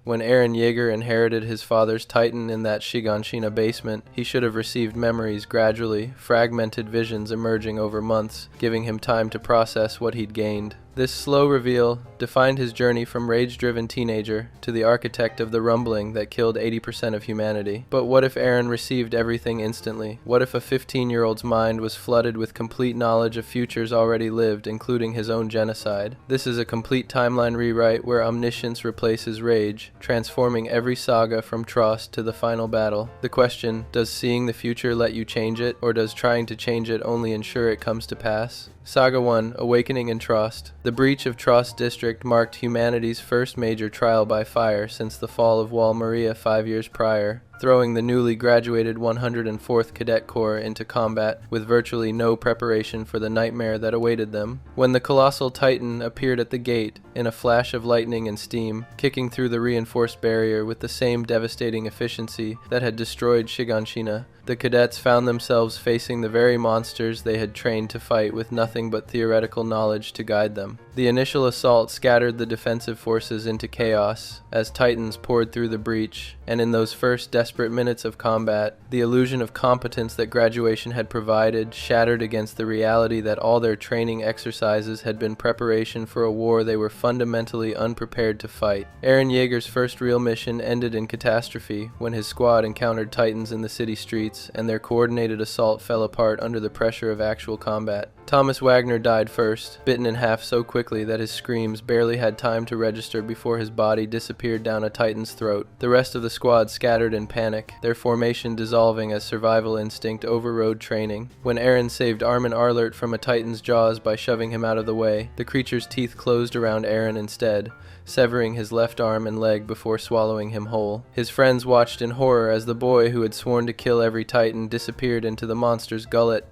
When Eren Yeager inherited his father's Titan in that Shiganshina basement, he should have received memories gradually, fragmented visions emerging over months, giving him time to process what he'd gained. This slow reveal defined his journey from rage-driven teenager to the architect of the rumbling that killed 80% of humanity. But what if Eren received everything instantly? What if a 15-year-old's mind was flooded with complete knowledge of futures already lived, including his own genocide? This is a complete timeline rewrite where omniscience replaces rage, transforming every saga from Trost to the final battle. The question, does seeing the future let you change it, or does trying to change it only ensure it comes to pass? Saga 1, Awakening in Trost. The breach of Trost District marked humanity's first major trial by fire since the fall of Wall Maria 5 years prior, throwing the newly graduated 104th Cadet Corps into combat with virtually no preparation for the nightmare that awaited them. When the colossal Titan appeared at the gate, in a flash of lightning and steam, kicking through the reinforced barrier with the same devastating efficiency that had destroyed Shiganshina, the cadets found themselves facing the very monsters they had trained to fight with nothing but theoretical knowledge to guide them. The initial assault scattered the defensive forces into chaos as Titans poured through the breach, and in those first desperate minutes of combat, the illusion of competence that graduation had provided shattered against the reality that all their training exercises had been preparation for a war they were fundamentally unprepared to fight. Eren Yeager's first real mission ended in catastrophe when his squad encountered Titans in the city streets, and their coordinated assault fell apart under the pressure of actual combat. Thomas Wagner died first, bitten in half so quickly that his screams barely had time to register before his body disappeared down a Titan's throat. The rest of the squad scattered in panic, their formation dissolving as survival instinct overrode training. When Eren saved Armin Arlert from a Titan's jaws by shoving him out of the way, the creature's teeth closed around Eren instead, severing his left arm and leg before swallowing him whole. His friends watched in horror as the boy who had sworn to kill every Titan disappeared into the monster's gullet,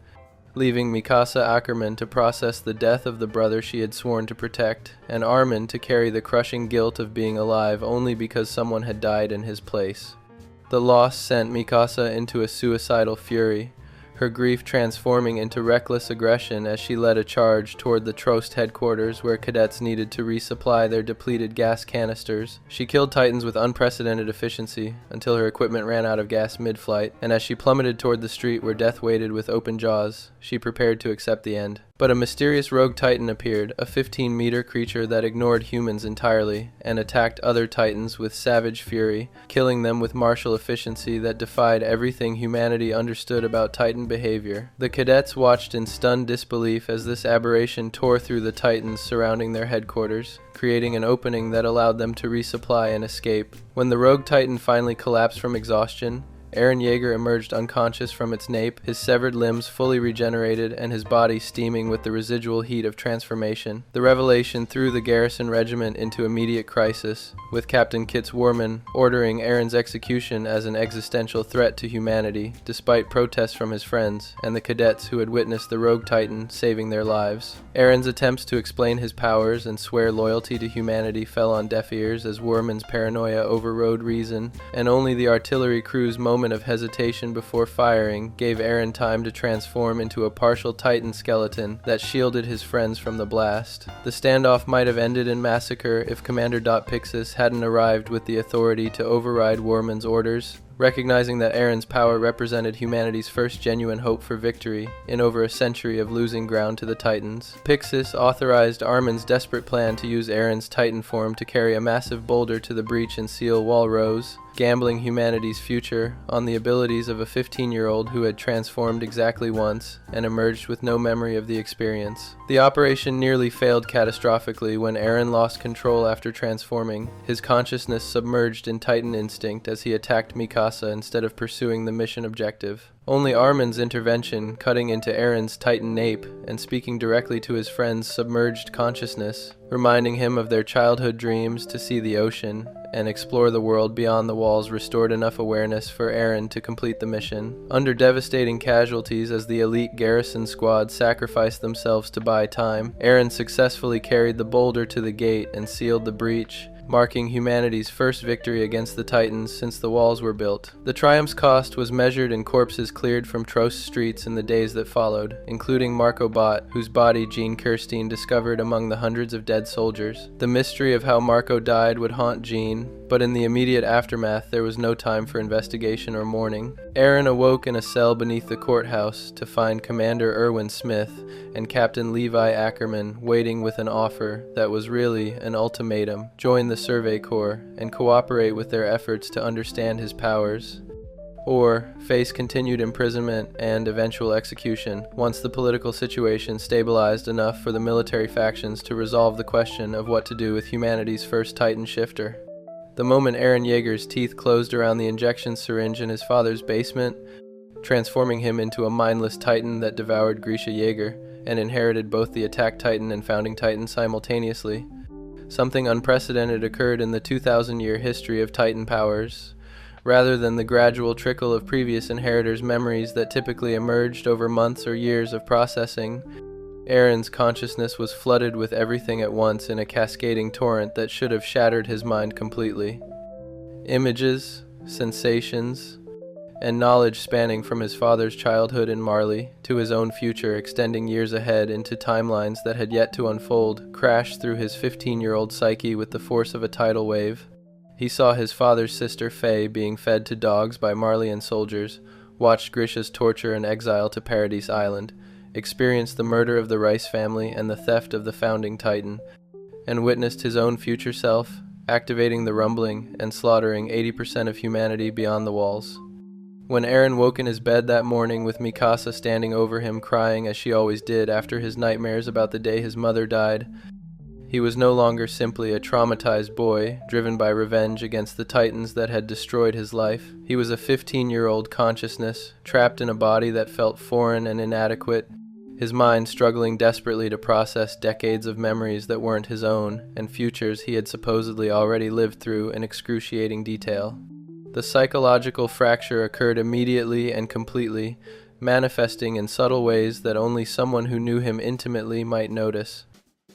leaving Mikasa Ackerman to process the death of the brother she had sworn to protect, and Armin to carry the crushing guilt of being alive only because someone had died in his place. The loss sent Mikasa into a suicidal fury, her grief transforming into reckless aggression as she led a charge toward the Trost headquarters where cadets needed to resupply their depleted gas canisters. She killed Titans with unprecedented efficiency until her equipment ran out of gas mid-flight, and as she plummeted toward the street where death waited with open jaws, she prepared to accept the end. But a mysterious rogue Titan appeared, a 15-meter creature that ignored humans entirely, and attacked other Titans with savage fury, killing them with martial efficiency that defied everything humanity understood about Titan behavior. The cadets watched in stunned disbelief as this aberration tore through the Titans surrounding their headquarters, creating an opening that allowed them to resupply and escape. When the rogue Titan finally collapsed from exhaustion, Eren Yeager emerged unconscious from its nape, his severed limbs fully regenerated and his body steaming with the residual heat of transformation. The revelation threw the garrison regiment into immediate crisis, with Captain Kitz Warman ordering Eren's execution as an existential threat to humanity, despite protests from his friends and the cadets who had witnessed the rogue Titan saving their lives. Eren's attempts to explain his powers and swear loyalty to humanity fell on deaf ears as Warman's paranoia overrode reason, and only the artillery crew's moment of hesitation before firing gave Eren time to transform into a partial Titan skeleton that shielded his friends from the blast. The standoff might have ended in massacre if Commander Pixis hadn't arrived with the authority to override Warman's orders. Recognizing that Eren's power represented humanity's first genuine hope for victory in over a century of losing ground to the Titans, Pixis authorized Armin's desperate plan to use Eren's Titan form to carry a massive boulder to the breach and seal Wall Rose, gambling humanity's future on the abilities of a 15-year-old who had transformed exactly once and emerged with no memory of the experience. The operation nearly failed catastrophically when Eren lost control after transforming, his consciousness submerged in Titan instinct as he attacked Mikasa instead of pursuing the mission objective. Only Armin's intervention, cutting into Eren's Titan nape and speaking directly to his friend's submerged consciousness, reminding him of their childhood dreams to see the ocean and explore the world beyond the walls, restored enough awareness for Eren to complete the mission. Under devastating casualties as the elite garrison squad sacrificed themselves to buy time, Eren successfully carried the boulder to the gate and sealed the breach, marking humanity's first victory against the Titans since the walls were built. The triumph's cost was measured in corpses cleared from Trost streets in the days that followed, including Marco Bot, whose body Jean Kirstein discovered among the hundreds of dead soldiers. The mystery of how Marco died would haunt Jean, But in the immediate aftermath, there was no time for investigation or mourning. Eren awoke in a cell beneath the courthouse to find Commander Erwin Smith and Captain Levi Ackerman waiting with an offer that was really an ultimatum: join the Survey Corps and cooperate with their efforts to understand his powers, or face continued imprisonment and eventual execution once the political situation stabilized enough for the military factions to resolve the question of what to do with humanity's first Titan shifter. The moment Eren Yeager's teeth closed around the injection syringe in his father's basement, transforming him into a mindless Titan that devoured Grisha Yeager and inherited both the Attack Titan and Founding Titan simultaneously, something unprecedented occurred in the 2,000-year history of Titan powers. Rather than the gradual trickle of previous inheritors' memories that typically emerged over months or years of processing, Eren's consciousness was flooded with everything at once in a cascading torrent that should have shattered his mind completely. Images, sensations, and knowledge spanning from his father's childhood in Marley to his own future, extending years ahead into timelines that had yet to unfold, crashed through his 15-year-old psyche with the force of a tidal wave. He saw his father's sister Faye being fed to dogs by Marleyan soldiers, watched Grisha's torture and exile to Paradise Island, experienced the murder of the Rice family and the theft of the Founding Titan, and witnessed his own future self activating the rumbling and slaughtering 80% of humanity beyond the walls. When Eren woke in his bed that morning with Mikasa standing over him crying as she always did after his nightmares about the day his mother died, he was no longer simply a traumatized boy driven by revenge against the Titans that had destroyed his life. He was a 15-year-old consciousness, trapped in a body that felt foreign and inadequate, his mind struggling desperately to process decades of memories that weren't his own and futures he had supposedly already lived through in excruciating detail. The psychological fracture occurred immediately and completely, manifesting in subtle ways that only someone who knew him intimately might notice.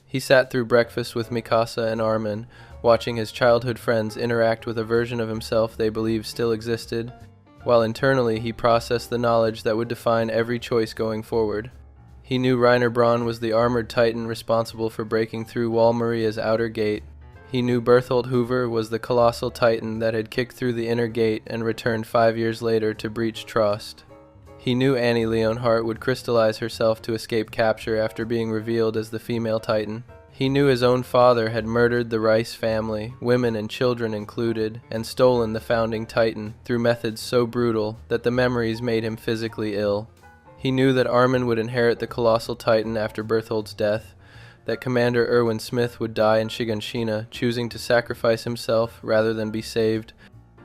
He sat through breakfast with Mikasa and Armin, watching his childhood friends interact with a version of himself they believed still existed, while internally he processed the knowledge that would define every choice going forward. He knew Reiner Braun was the armored Titan responsible for breaking through Wall Maria's outer gate. He knew Berthold Hoover was the colossal Titan that had kicked through the inner gate and returned 5 years later to breach Trost. He knew Annie Leonhardt would crystallize herself to escape capture after being revealed as the female Titan. He knew his own father had murdered the Rice family, women and children included, and stolen the Founding Titan through methods so brutal that the memories made him physically ill. He knew that Armin would inherit the colossal Titan after Berthold's death, that Commander Erwin Smith would die in Shiganshina, choosing to sacrifice himself rather than be saved,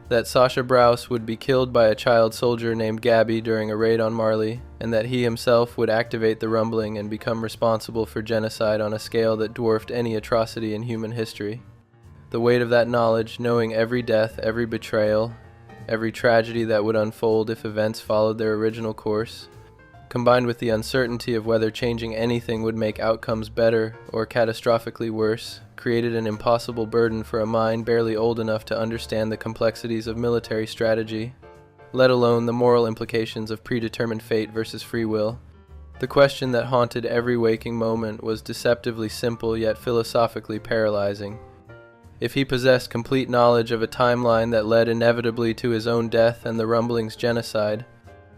that Sasha Brous would be killed by a child soldier named Gabby during a raid on Marley, and that he himself would activate the rumbling and become responsible for genocide on a scale that dwarfed any atrocity in human history. The weight of that knowledge, knowing every death, every betrayal, every tragedy that would unfold if events followed their original course, combined with the uncertainty of whether changing anything would make outcomes better or catastrophically worse, created an impossible burden for a mind barely old enough to understand the complexities of military strategy, let alone the moral implications of predetermined fate versus free will. The question that haunted every waking moment was deceptively simple yet philosophically paralyzing. If he possessed complete knowledge of a timeline that led inevitably to his own death and the rumbling's genocide,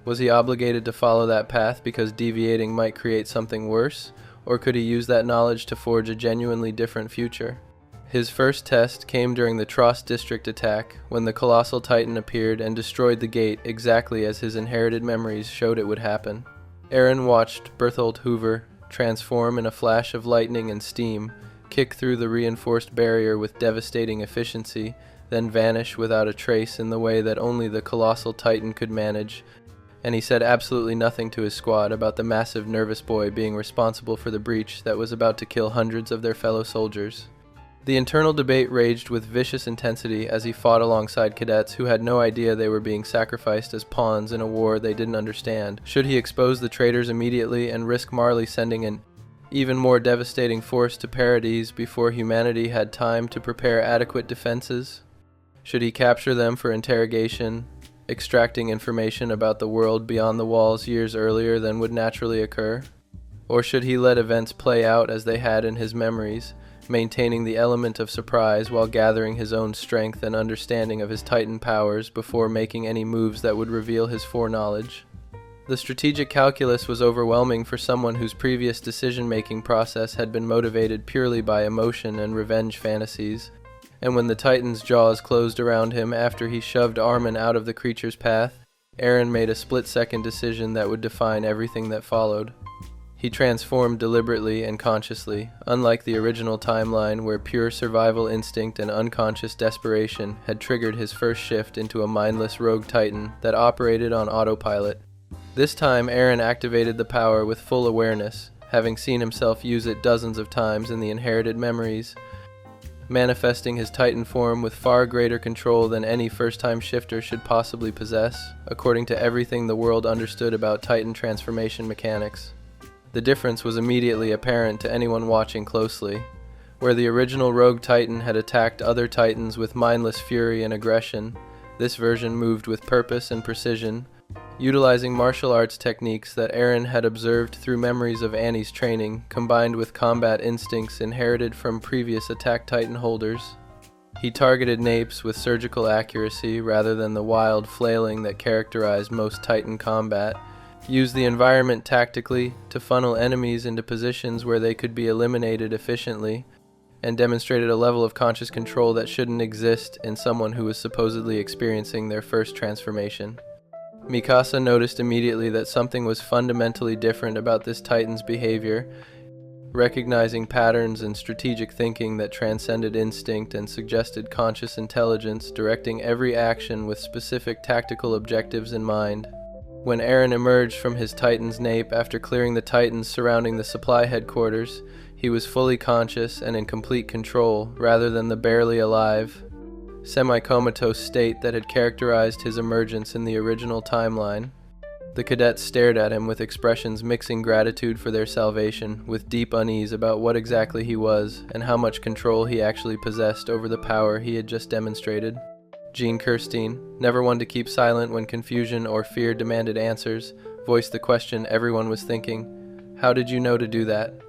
was he obligated to follow that path because deviating might create something worse, or could he use that knowledge to forge a genuinely different future? His first test came during the Trost District attack, when the colossal Titan appeared and destroyed the gate exactly as his inherited memories showed it would happen. Eren watched Berthold Hoover transform in a flash of lightning and steam, kick through the reinforced barrier with devastating efficiency, then vanish without a trace in the way that only the colossal Titan could manage, and he said absolutely nothing to his squad about the massive nervous boy being responsible for the breach that was about to kill hundreds of their fellow soldiers. The internal debate raged with vicious intensity as he fought alongside cadets who had no idea they were being sacrificed as pawns in a war they didn't understand. Should he expose the traitors immediately and risk Marley sending an even more devastating force to Paradise before humanity had time to prepare adequate defenses? Should he capture them for interrogation, extracting information about the world beyond the walls years earlier than would naturally occur? Or should he let events play out as they had in his memories, maintaining the element of surprise while gathering his own strength and understanding of his Titan powers before making any moves that would reveal his foreknowledge. The strategic calculus was overwhelming for someone whose previous decision-making process had been motivated purely by emotion and revenge fantasies, and when the Titan's jaws closed around him after he shoved Armin out of the creature's path, Eren made a split-second decision that would define everything that followed. He transformed deliberately and consciously, unlike the original timeline where pure survival instinct and unconscious desperation had triggered his first shift into a mindless rogue Titan that operated on autopilot. This time, Eren activated the power with full awareness, having seen himself use it dozens of times in the inherited memories, manifesting his Titan form with far greater control than any first-time shifter should possibly possess, according to everything the world understood about Titan transformation mechanics. The difference was immediately apparent to anyone watching closely. Where the original rogue Titan had attacked other Titans with mindless fury and aggression, this version moved with purpose and precision, utilizing martial arts techniques that Eren had observed through memories of Annie's training, combined with combat instincts inherited from previous Attack Titan holders. He targeted napes with surgical accuracy rather than the wild flailing that characterized most Titan combat, used the environment tactically to funnel enemies into positions where they could be eliminated efficiently, and demonstrated a level of conscious control that shouldn't exist in someone who was supposedly experiencing their first transformation. Mikasa noticed immediately that something was fundamentally different about this Titan's behavior, recognizing patterns and strategic thinking that transcended instinct and suggested conscious intelligence, directing every action with specific tactical objectives in mind. When Eren emerged from his Titan's nape after clearing the Titans surrounding the supply headquarters, he was fully conscious and in complete control, rather than the barely alive, semi-comatose state that had characterized his emergence in the original timeline. The cadets stared at him with expressions mixing gratitude for their salvation with deep unease about what exactly he was and how much control he actually possessed over the power he had just demonstrated. Jean Kirstein, never one to keep silent when confusion or fear demanded answers, voiced the question everyone was thinking. How did you know to do that?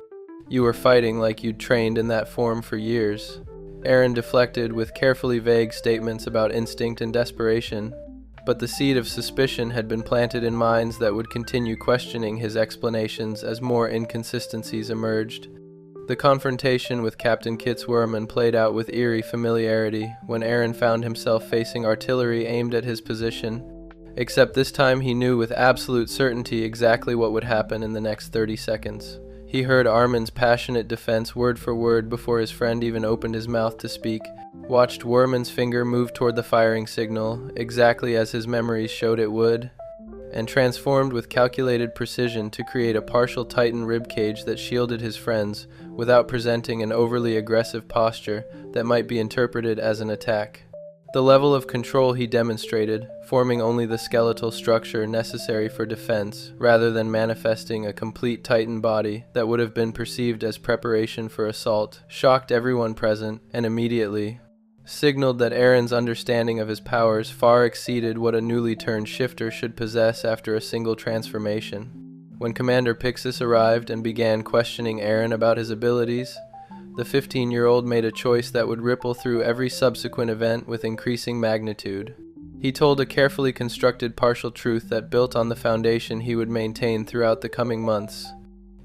You were fighting like you'd trained in that form for years. Eren deflected with carefully vague statements about instinct and desperation, but the seed of suspicion had been planted in minds that would continue questioning his explanations as more inconsistencies emerged. The confrontation with Captain Kitzwerman played out with eerie familiarity when Eren found himself facing artillery aimed at his position, except this time he knew with absolute certainty exactly what would happen in the next 30 seconds. He heard Armin's passionate defense word for word before his friend even opened his mouth to speak, watched Werman's finger move toward the firing signal, exactly as his memories showed it would, and transformed with calculated precision to create a partial Titan ribcage that shielded his friends without presenting an overly aggressive posture that might be interpreted as an attack. The level of control he demonstrated, forming only the skeletal structure necessary for defense, rather than manifesting a complete Titan body that would have been perceived as preparation for assault, shocked everyone present, and immediately signaled that Eren's understanding of his powers far exceeded what a newly turned shifter should possess after a single transformation. When Commander Pixis arrived and began questioning Eren about his abilities, the 15-year-old made a choice that would ripple through every subsequent event with increasing magnitude. He told a carefully constructed partial truth that built on the foundation he would maintain throughout the coming months.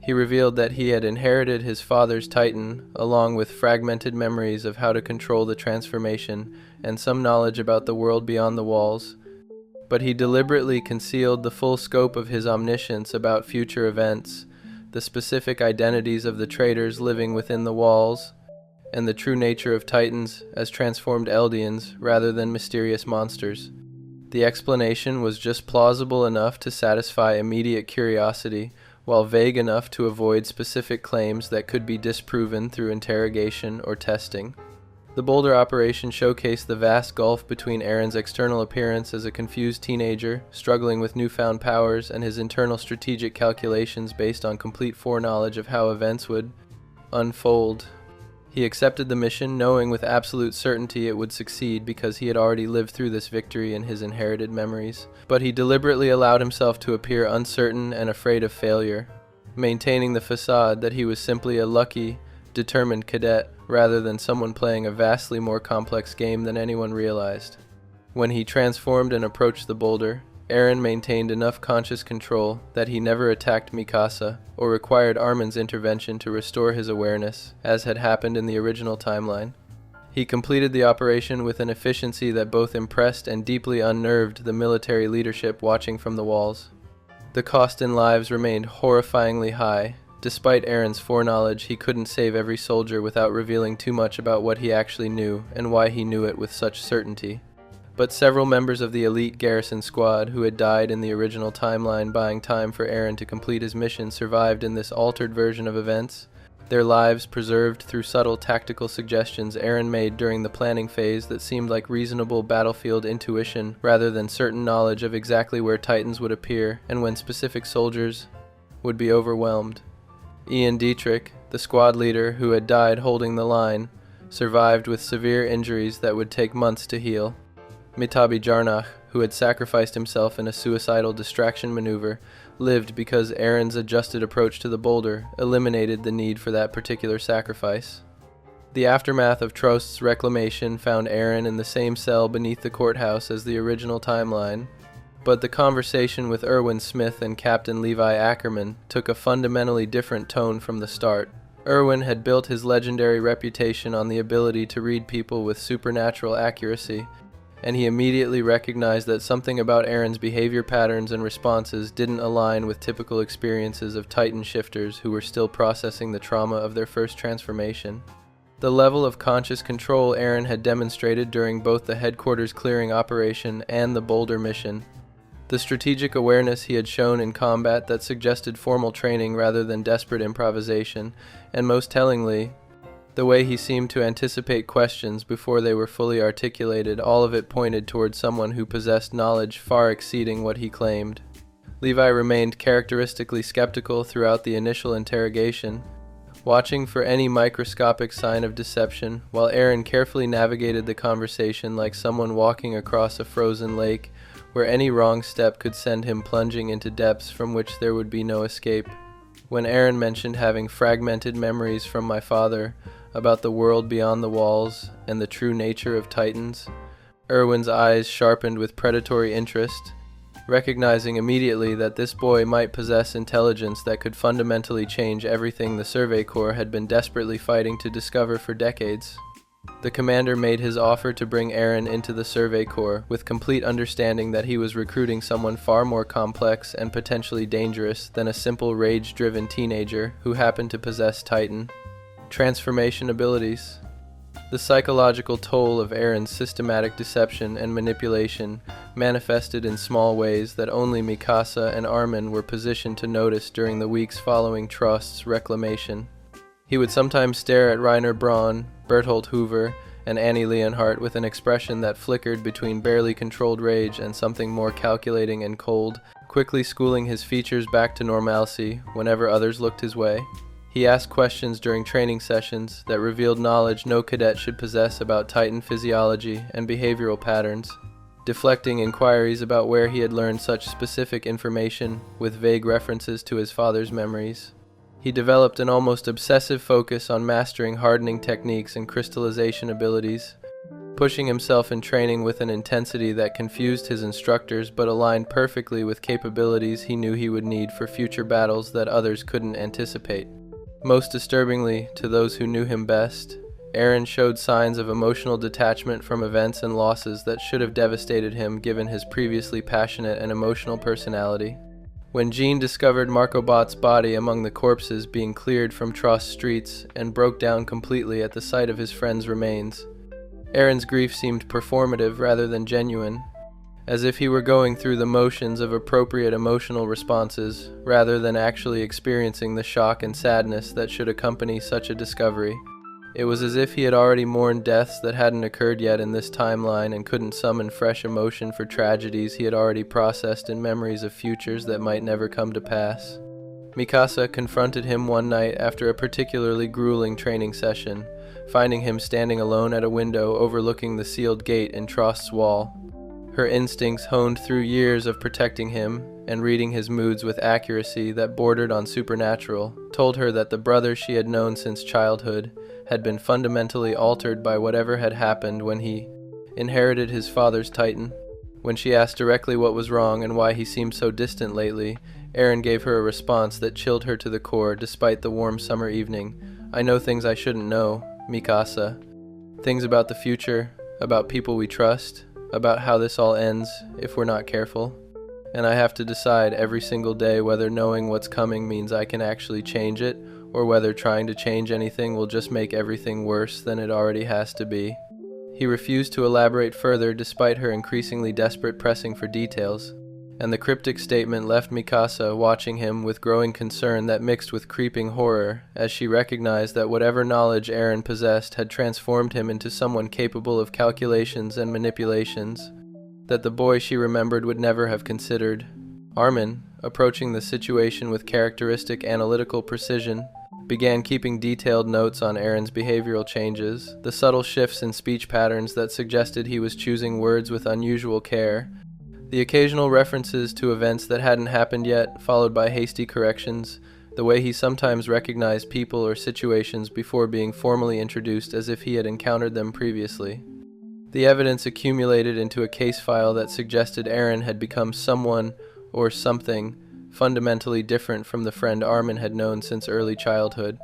He revealed that he had inherited his father's Titan, along with fragmented memories of how to control the transformation and some knowledge about the world beyond the walls. But he deliberately concealed the full scope of his omniscience about future events, the specific identities of the traitors living within the walls, and the true nature of Titans as transformed Eldians rather than mysterious monsters. The explanation was just plausible enough to satisfy immediate curiosity, while vague enough to avoid specific claims that could be disproven through interrogation or testing. The Boulder operation showcased the vast gulf between Eren's external appearance as a confused teenager, struggling with newfound powers, and his internal strategic calculations based on complete foreknowledge of how events would unfold. He accepted the mission, knowing with absolute certainty it would succeed because he had already lived through this victory in his inherited memories. But he deliberately allowed himself to appear uncertain and afraid of failure, maintaining the facade that he was simply a lucky, determined cadet, rather than someone playing a vastly more complex game than anyone realized. When he transformed and approached the boulder, Eren maintained enough conscious control that he never attacked Mikasa or required Armin's intervention to restore his awareness, as had happened in the original timeline. He completed the operation with an efficiency that both impressed and deeply unnerved the military leadership watching from the walls. The cost in lives remained horrifyingly high. Despite Eren's foreknowledge, he couldn't save every soldier without revealing too much about what he actually knew and why he knew it with such certainty. But several members of the elite garrison squad who had died in the original timeline buying time for Eren to complete his mission survived in this altered version of events, their lives preserved through subtle tactical suggestions Eren made during the planning phase that seemed like reasonable battlefield intuition rather than certain knowledge of exactly where Titans would appear and when specific soldiers would be overwhelmed. Ian Dietrich, the squad leader who had died holding the line, survived with severe injuries that would take months to heal. Mitabi Jarnach, who had sacrificed himself in a suicidal distraction maneuver, lived because Eren's adjusted approach to the boulder eliminated the need for that particular sacrifice. The aftermath of Trost's reclamation found Eren in the same cell beneath the courthouse as the original timeline, but the conversation with Erwin Smith and Captain Levi Ackerman took a fundamentally different tone from the start. Erwin had built his legendary reputation on the ability to read people with supernatural accuracy, and he immediately recognized that something about Eren's behavior patterns and responses didn't align with typical experiences of Titan shifters who were still processing the trauma of their first transformation. The level of conscious control Eren had demonstrated during both the headquarters clearing operation and the boulder mission, the strategic awareness he had shown in combat that suggested formal training rather than desperate improvisation, and most tellingly, the way he seemed to anticipate questions before they were fully articulated, all of it pointed toward someone who possessed knowledge far exceeding what he claimed. Levi remained characteristically skeptical throughout the initial interrogation, watching for any microscopic sign of deception, while Eren carefully navigated the conversation like someone walking across a frozen lake, where any wrong step could send him plunging into depths from which there would be no escape. When Eren mentioned having fragmented memories from my father about the world beyond the walls and the true nature of Titans, Erwin's eyes sharpened with predatory interest, recognizing immediately that this boy might possess intelligence that could fundamentally change everything the Survey Corps had been desperately fighting to discover for decades. The commander made his offer to bring Eren into the Survey Corps with complete understanding that he was recruiting someone far more complex and potentially dangerous than a simple rage-driven teenager who happened to possess Titan transformation abilities. The psychological toll of Eren's systematic deception and manipulation manifested in small ways that only Mikasa and Armin were positioned to notice during the weeks following Trost's reclamation. He would sometimes stare at Reiner Braun, Berthold Hoover, and Annie Leonhardt with an expression that flickered between barely controlled rage and something more calculating and cold, quickly schooling his features back to normalcy whenever others looked his way. He asked questions during training sessions that revealed knowledge no cadet should possess about Titan physiology and behavioral patterns, deflecting inquiries about where he had learned such specific information with vague references to his father's memories. He developed an almost obsessive focus on mastering hardening techniques and crystallization abilities, pushing himself in training with an intensity that confused his instructors but aligned perfectly with capabilities he knew he would need for future battles that others couldn't anticipate. Most disturbingly, to those who knew him best, Eren showed signs of emotional detachment from events and losses that should have devastated him given his previously passionate and emotional personality. When Jean discovered Markobot's body among the corpses being cleared from Trost streets and broke down completely at the sight of his friend's remains, Eren's grief seemed performative rather than genuine, as if he were going through the motions of appropriate emotional responses rather than actually experiencing the shock and sadness that should accompany such a discovery. It was as if he had already mourned deaths that hadn't occurred yet in this timeline and couldn't summon fresh emotion for tragedies he had already processed in memories of futures that might never come to pass. Mikasa confronted him one night after a particularly grueling training session, finding him standing alone at a window overlooking the sealed gate in Trost's wall. Her instincts, honed through years of protecting him and reading his moods with accuracy that bordered on supernatural, told her that the brother she had known since childhood had been fundamentally altered by whatever had happened when he inherited his father's Titan. When she asked directly what was wrong and why he seemed so distant lately, Eren gave her a response that chilled her to the core despite the warm summer evening. "I know things I shouldn't know, Mikasa. Things about the future, about people we trust, about how this all ends if we're not careful. And I have to decide every single day whether knowing what's coming means I can actually change it, or whether trying to change anything will just make everything worse than it already has to be." He refused to elaborate further despite her increasingly desperate pressing for details, and the cryptic statement left Mikasa watching him with growing concern that mixed with creeping horror, as she recognized that whatever knowledge Eren possessed had transformed him into someone capable of calculations and manipulations that the boy she remembered would never have considered. Armin, approaching the situation with characteristic analytical precision, began keeping detailed notes on Eren's behavioral changes, the subtle shifts in speech patterns that suggested he was choosing words with unusual care, the occasional references to events that hadn't happened yet, followed by hasty corrections, the way he sometimes recognized people or situations before being formally introduced as if he had encountered them previously. The evidence accumulated into a case file that suggested Eren had become someone or something fundamentally different from the friend Armin had known since early childhood.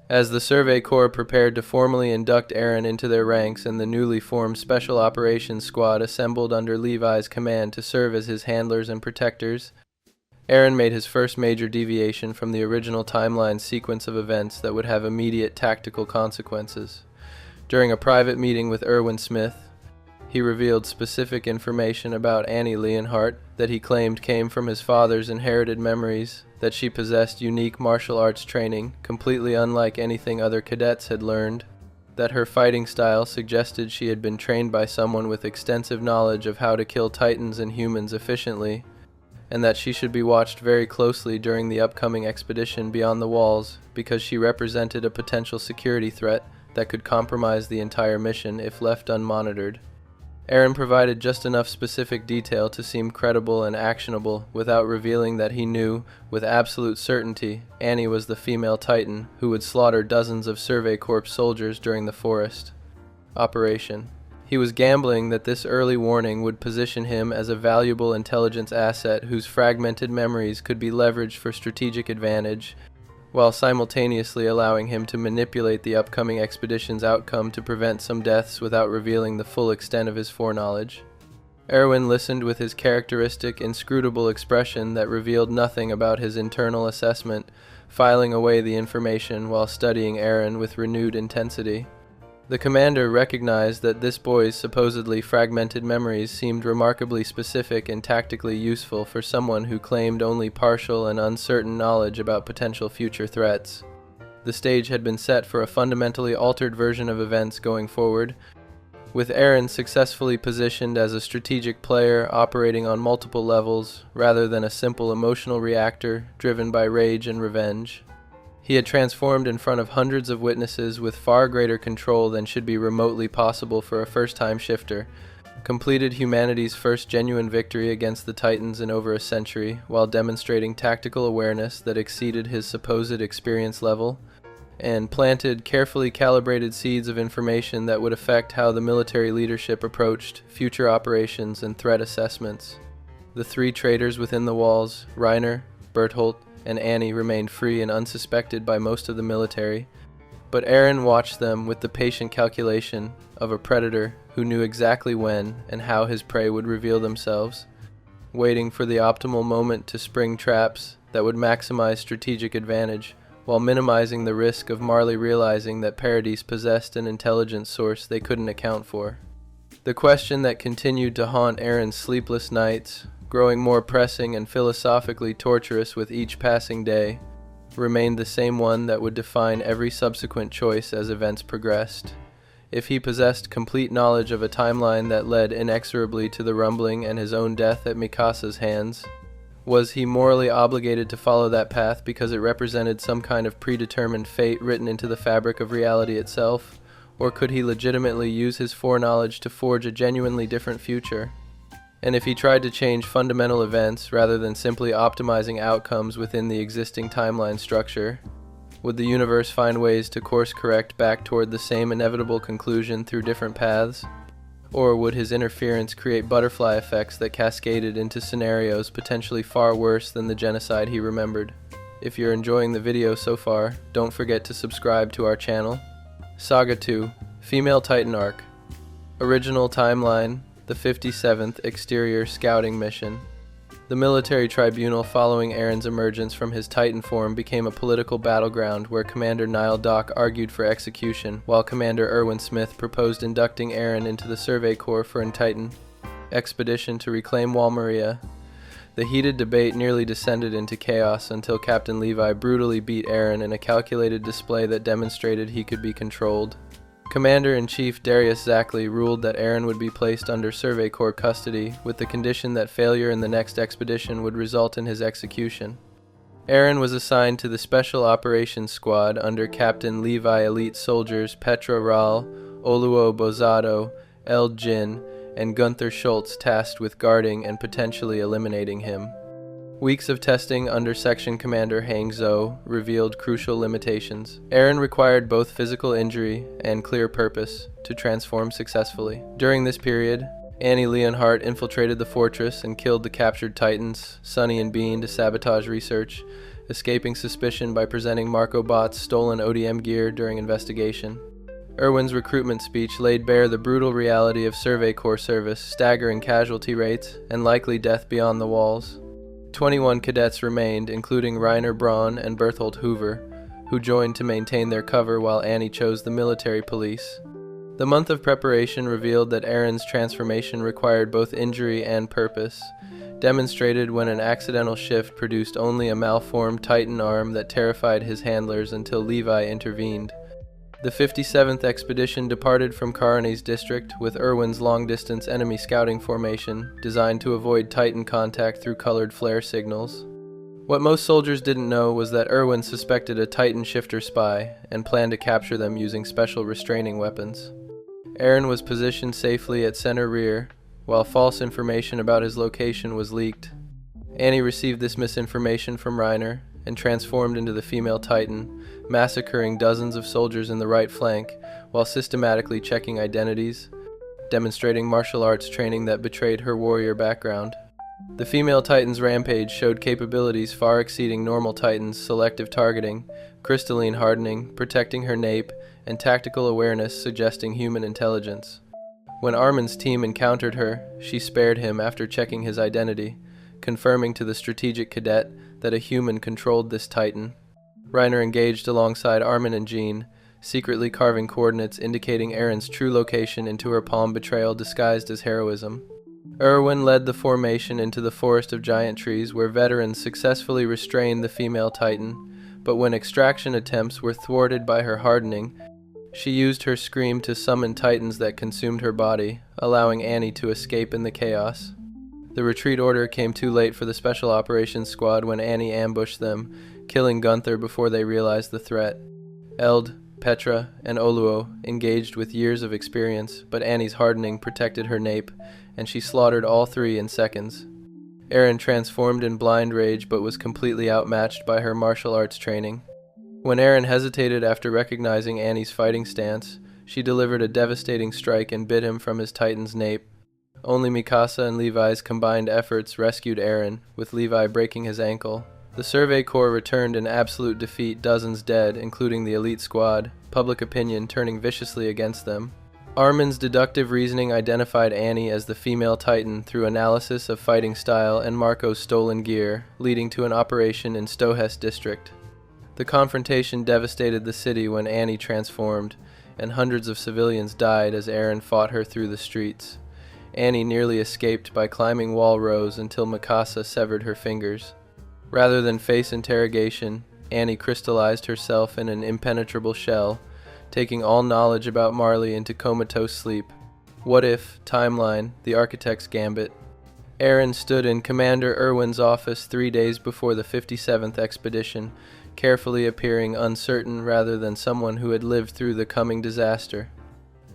As the Survey Corps prepared to formally induct Eren into their ranks and the newly formed Special Operations Squad assembled under Levi's command to serve as his handlers and protectors, Eren made his first major deviation from the original timeline sequence of events that would have immediate tactical consequences. During a private meeting with Erwin Smith, he revealed specific information about Annie Leonhardt that he claimed came from his father's inherited memories, that she possessed unique martial arts training, completely unlike anything other cadets had learned, that her fighting style suggested she had been trained by someone with extensive knowledge of how to kill titans and humans efficiently, and that she should be watched very closely during the upcoming expedition beyond the walls because she represented a potential security threat that could compromise the entire mission if left unmonitored. Eren provided just enough specific detail to seem credible and actionable without revealing that he knew, with absolute certainty, Annie was the female Titan who would slaughter dozens of Survey Corps soldiers during the forest operation. He was gambling that this early warning would position him as a valuable intelligence asset whose fragmented memories could be leveraged for strategic advantage, while simultaneously allowing him to manipulate the upcoming expedition's outcome to prevent some deaths without revealing the full extent of his foreknowledge. Erwin listened with his characteristic, inscrutable expression that revealed nothing about his internal assessment, filing away the information while studying Eren with renewed intensity. The commander recognized that this boy's supposedly fragmented memories seemed remarkably specific and tactically useful for someone who claimed only partial and uncertain knowledge about potential future threats. The stage had been set for a fundamentally altered version of events going forward, with Eren successfully positioned as a strategic player operating on multiple levels rather than a simple emotional reactor driven by rage and revenge. He had transformed in front of hundreds of witnesses with far greater control than should be remotely possible for a first-time shifter, completed humanity's first genuine victory against the Titans in over a century while demonstrating tactical awareness that exceeded his supposed experience level, and planted carefully calibrated seeds of information that would affect how the military leadership approached future operations and threat assessments. The three traitors within the walls, Reiner, Bertholdt, and Annie remained free and unsuspected by most of the military, but Eren watched them with the patient calculation of a predator who knew exactly when and how his prey would reveal themselves, waiting for the optimal moment to spring traps that would maximize strategic advantage, while minimizing the risk of Marley realizing that Paradis possessed an intelligence source they couldn't account for. The question that continued to haunt Eren's sleepless nights, growing more pressing and philosophically torturous with each passing day, remained the same one that would define every subsequent choice as events progressed. If he possessed complete knowledge of a timeline that led inexorably to the rumbling and his own death at Mikasa's hands, was he morally obligated to follow that path because it represented some kind of predetermined fate written into the fabric of reality itself, or could he legitimately use his foreknowledge to forge a genuinely different future? And if he tried to change fundamental events rather than simply optimizing outcomes within the existing timeline structure, would the universe find ways to course correct back toward the same inevitable conclusion through different paths? Or would his interference create butterfly effects that cascaded into scenarios potentially far worse than the genocide he remembered? If you're enjoying the video so far, don't forget to subscribe to our channel. Saga 2, Female Titan Arc. Original timeline, the 57th Exterior Scouting Mission. The military tribunal following Eren's emergence from his Titan form became a political battleground where Commander Nile Dock argued for execution, while Commander Erwin Smith proposed inducting Eren into the Survey Corps for a Titan expedition to reclaim Wall Maria. The heated debate nearly descended into chaos until Captain Levi brutally beat Eren in a calculated display that demonstrated he could be controlled. Commander-in-Chief Darius Zackley ruled that Eren would be placed under Survey Corps custody, with the condition that failure in the next expedition would result in his execution. Eren was assigned to the Special Operations Squad under Captain Levi elite soldiers Petra Ral, Oluo Bozado, El Jin, and Gunther Schultz tasked with guarding and potentially eliminating him. Weeks of testing under Section Commander Hang Zhou revealed crucial limitations. Eren required both physical injury and clear purpose to transform successfully. During this period, Annie Leonhardt infiltrated the fortress and killed the captured Titans, Sunny and Bean, to sabotage research, escaping suspicion by presenting Marco Bot's stolen ODM gear during investigation. Erwin's recruitment speech laid bare the brutal reality of Survey Corps service, staggering casualty rates, and likely death beyond the walls. 21 cadets remained, including Reiner Braun and Berthold Hoover, who joined to maintain their cover while Annie chose the military police. The month of preparation revealed that Eren's transformation required both injury and purpose, demonstrated when an accidental shift produced only a malformed Titan arm that terrified his handlers until Levi intervened. The 57th expedition departed from Karani's district with Erwin's long-distance enemy scouting formation, designed to avoid Titan contact through colored flare signals. What most soldiers didn't know was that Erwin suspected a Titan shifter spy and planned to capture them using special restraining weapons. Eren was positioned safely at center rear, while false information about his location was leaked. Annie received this misinformation from Reiner and transformed into the female Titan, massacring dozens of soldiers in the right flank while systematically checking identities, demonstrating martial arts training that betrayed her warrior background. The female Titan's rampage showed capabilities far exceeding normal Titans: selective targeting, crystalline hardening, protecting her nape, and tactical awareness suggesting human intelligence. When Armin's team encountered her, she spared him after checking his identity, confirming to the strategic cadet that a human controlled this Titan. Reiner engaged alongside Armin and Jean, secretly carving coordinates indicating Eren's true location into her palm betrayal disguised as heroism. Erwin led the formation into the forest of giant trees where veterans successfully restrained the female Titan, but when extraction attempts were thwarted by her hardening, she used her scream to summon Titans that consumed her body, allowing Annie to escape in the chaos. The retreat order came too late for the Special Operations Squad when Annie ambushed them, killing Gunther before they realized the threat. Eld, Petra, and Oluo engaged with years of experience, but Annie's hardening protected her nape, and she slaughtered all three in seconds. Eren transformed in blind rage but was completely outmatched by her martial arts training. When Eren hesitated after recognizing Annie's fighting stance, she delivered a devastating strike and bit him from his Titan's nape. Only Mikasa and Levi's combined efforts rescued Eren, with Levi breaking his ankle. The Survey Corps returned in absolute defeat, dozens dead, including the elite squad, public opinion turning viciously against them. Armin's deductive reasoning identified Annie as the female Titan through analysis of fighting style and Marco's stolen gear, leading to an operation in Stohes district. The confrontation devastated the city when Annie transformed, and hundreds of civilians died as Eren fought her through the streets. Annie nearly escaped by climbing wall rows until Mikasa severed her fingers. Rather than face interrogation, Annie crystallized herself in an impenetrable shell, taking all knowledge about Marley into comatose sleep. What if, timeline, the Architect's Gambit? Eren stood in Commander Erwin's office 3 days before the 57th expedition, carefully appearing uncertain rather than someone who had lived through the coming disaster.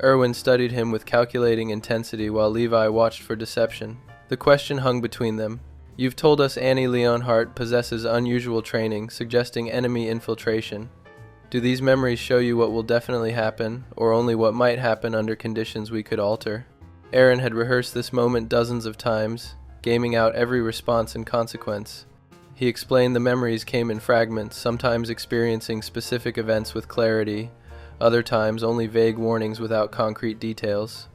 Erwin studied him with calculating intensity while Levi watched for deception. The question hung between them. You've told us Annie Leonhardt possesses unusual training, suggesting enemy infiltration. Do these memories show you what will definitely happen, or only what might happen under conditions we could alter? Eren had rehearsed this moment dozens of times, gaming out every response and consequence. He explained the memories came in fragments, sometimes experiencing specific events with clarity, other times only vague warnings without concrete details.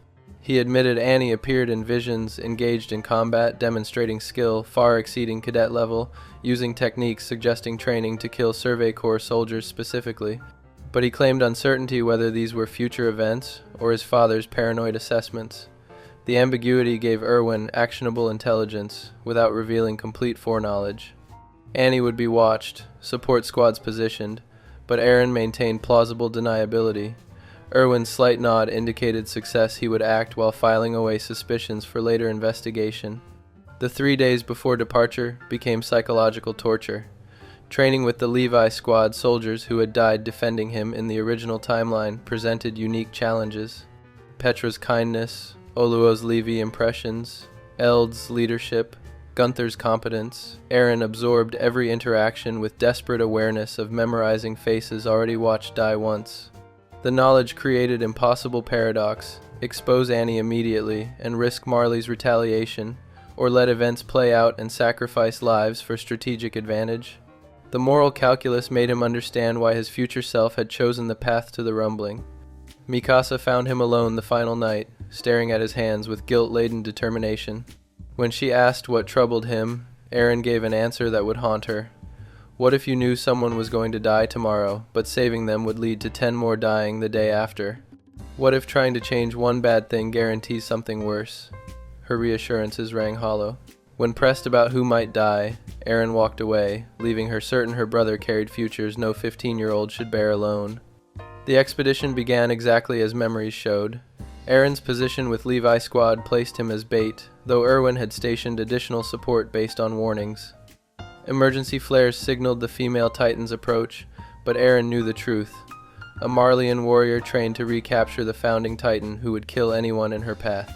He admitted Annie appeared in visions, engaged in combat, demonstrating skill far exceeding cadet level, using techniques suggesting training to kill Survey Corps soldiers specifically. But he claimed uncertainty whether these were future events or his father's paranoid assessments. The ambiguity gave Erwin actionable intelligence without revealing complete foreknowledge. Annie would be watched, support squads positioned, but Eren maintained plausible deniability. Erwin's slight nod indicated success. He would act while filing away suspicions for later investigation. The 3 days before departure became psychological torture. Training with the Levi squad soldiers who had died defending him in the original timeline presented unique challenges. Petra's kindness, Oluo's Levi impressions, Eld's leadership, Gunther's competence. Eren absorbed every interaction with desperate awareness of memorizing faces already watched die once. The knowledge created impossible paradox: expose Annie immediately and risk Marley's retaliation, or let events play out and sacrifice lives for strategic advantage. The moral calculus made him understand why his future self had chosen the path to the rumbling. Mikasa found him alone the final night, staring at his hands with guilt-laden determination. When she asked what troubled him, Eren gave an answer that would haunt her. What if you knew someone was going to die tomorrow, but saving them would lead to 10 more dying the day after? What if trying to change one bad thing guarantees something worse? Her reassurances rang hollow. When pressed about who might die, Eren walked away, leaving her certain her brother carried futures no 15-year-old should bear alone. The expedition began exactly as memories showed. Eren's position with Levi squad placed him as bait, though Erwin had stationed additional support based on warnings. Emergency flares signaled the female Titan's approach, but Eren knew the truth. A Marleyan warrior trained to recapture the founding Titan who would kill anyone in her path.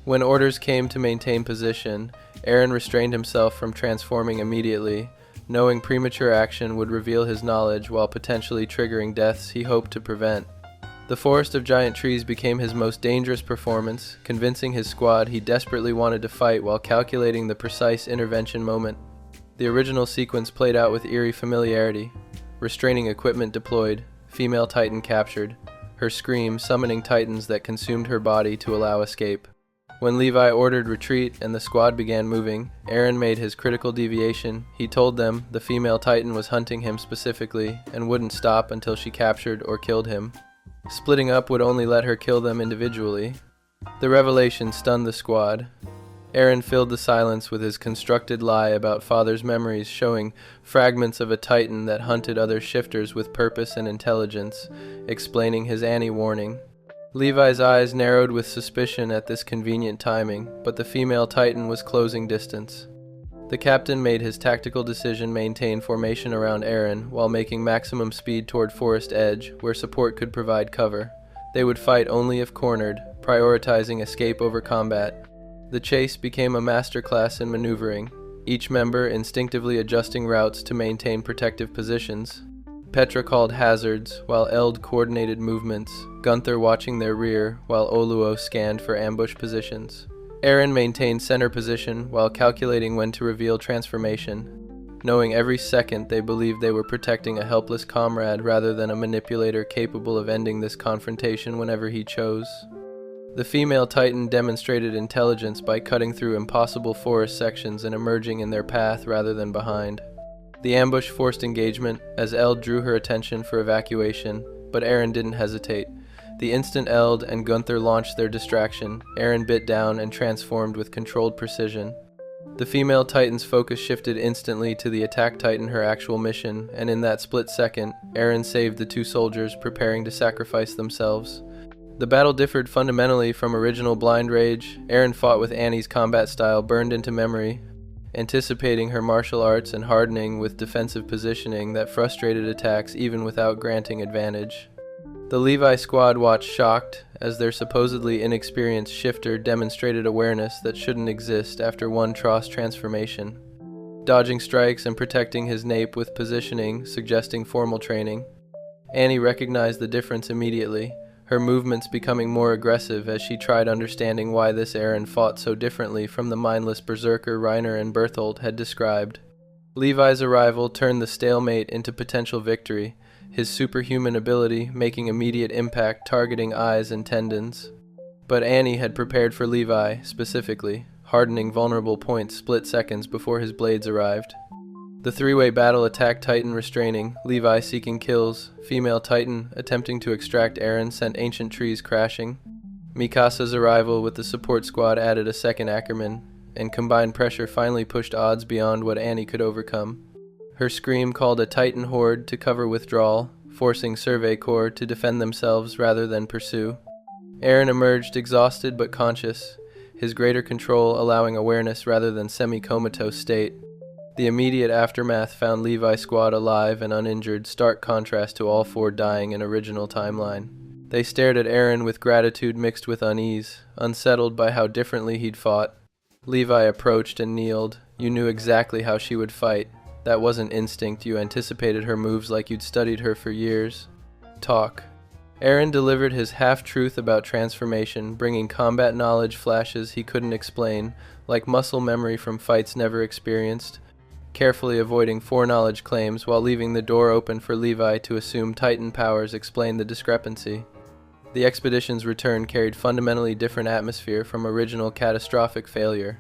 When orders came to maintain position, Eren restrained himself from transforming immediately, knowing premature action would reveal his knowledge while potentially triggering deaths he hoped to prevent. The forest of giant trees became his most dangerous performance, convincing his squad he desperately wanted to fight while calculating the precise intervention moment. The original sequence played out with eerie familiarity. Restraining equipment deployed, female Titan captured, her scream summoning Titans that consumed her body to allow escape. When Levi ordered retreat and the squad began moving, Eren made his critical deviation. He told them the female Titan was hunting him specifically and wouldn't stop until she captured or killed him. Splitting up would only let her kill them individually. The revelation stunned the squad. Eren filled the silence with his constructed lie about father's memories, showing fragments of a Titan that hunted other shifters with purpose and intelligence, explaining his Annie warning. Levi's eyes narrowed with suspicion at this convenient timing, but the female Titan was closing distance. The captain made his tactical decision maintain formation around Eren while making maximum speed toward forest edge where support could provide cover. They would fight only if cornered, prioritizing escape over combat. The chase became a masterclass in maneuvering, each member instinctively adjusting routes to maintain protective positions. Petra called hazards, while Eld coordinated movements, Gunther watching their rear, while Oluo scanned for ambush positions. Eren maintained center position while calculating when to reveal transformation. Knowing every second they believed they were protecting a helpless comrade rather than a manipulator capable of ending this confrontation whenever he chose. The female Titan demonstrated intelligence by cutting through impossible forest sections and emerging in their path rather than behind. The ambush forced engagement as Eld drew her attention for evacuation, but Eren didn't hesitate. The instant Eld and Gunther launched their distraction, Eren bit down and transformed with controlled precision. The female Titan's focus shifted instantly to the attack Titan, her actual mission, and in that split second, Eren saved the two soldiers preparing to sacrifice themselves. The battle differed fundamentally from original Blind Rage. Eren fought with Annie's combat style burned into memory, anticipating her martial arts and hardening with defensive positioning that frustrated attacks even without granting advantage. The Levi squad watched shocked as their supposedly inexperienced shifter demonstrated awareness that shouldn't exist after one Tross transformation, dodging strikes and protecting his nape with positioning, suggesting formal training. Annie recognized the difference immediately, her movements becoming more aggressive as she tried understanding why this Eren fought so differently from the mindless berserker Reiner and Berthold had described. Levi's arrival turned the stalemate into potential victory, his superhuman ability making immediate impact targeting eyes and tendons. But Annie had prepared for Levi, specifically, hardening vulnerable points split seconds before his blades arrived. The three-way battle attacked Titan restraining, Levi seeking kills, female Titan attempting to extract Eren sent ancient trees crashing. Mikasa's arrival with the support squad added a second Ackerman, and combined pressure finally pushed odds beyond what Annie could overcome. Her scream called a Titan horde to cover withdrawal, forcing Survey Corps to defend themselves rather than pursue. Eren emerged exhausted but conscious, his greater control allowing awareness rather than semi-comatose state. The immediate aftermath found Levi's squad alive and uninjured, stark contrast to all four dying in original timeline. They stared at Eren with gratitude mixed with unease, unsettled by how differently he'd fought. Levi approached and kneeled. You knew exactly how she would fight. That wasn't instinct, you anticipated her moves like you'd studied her for years. Talk. Eren delivered his half-truth about transformation, bringing combat knowledge flashes he couldn't explain, like muscle memory from fights never experienced, carefully avoiding foreknowledge claims while leaving the door open for Levi to assume Titan powers explained the discrepancy. The expedition's return carried fundamentally different atmosphere from original catastrophic failure.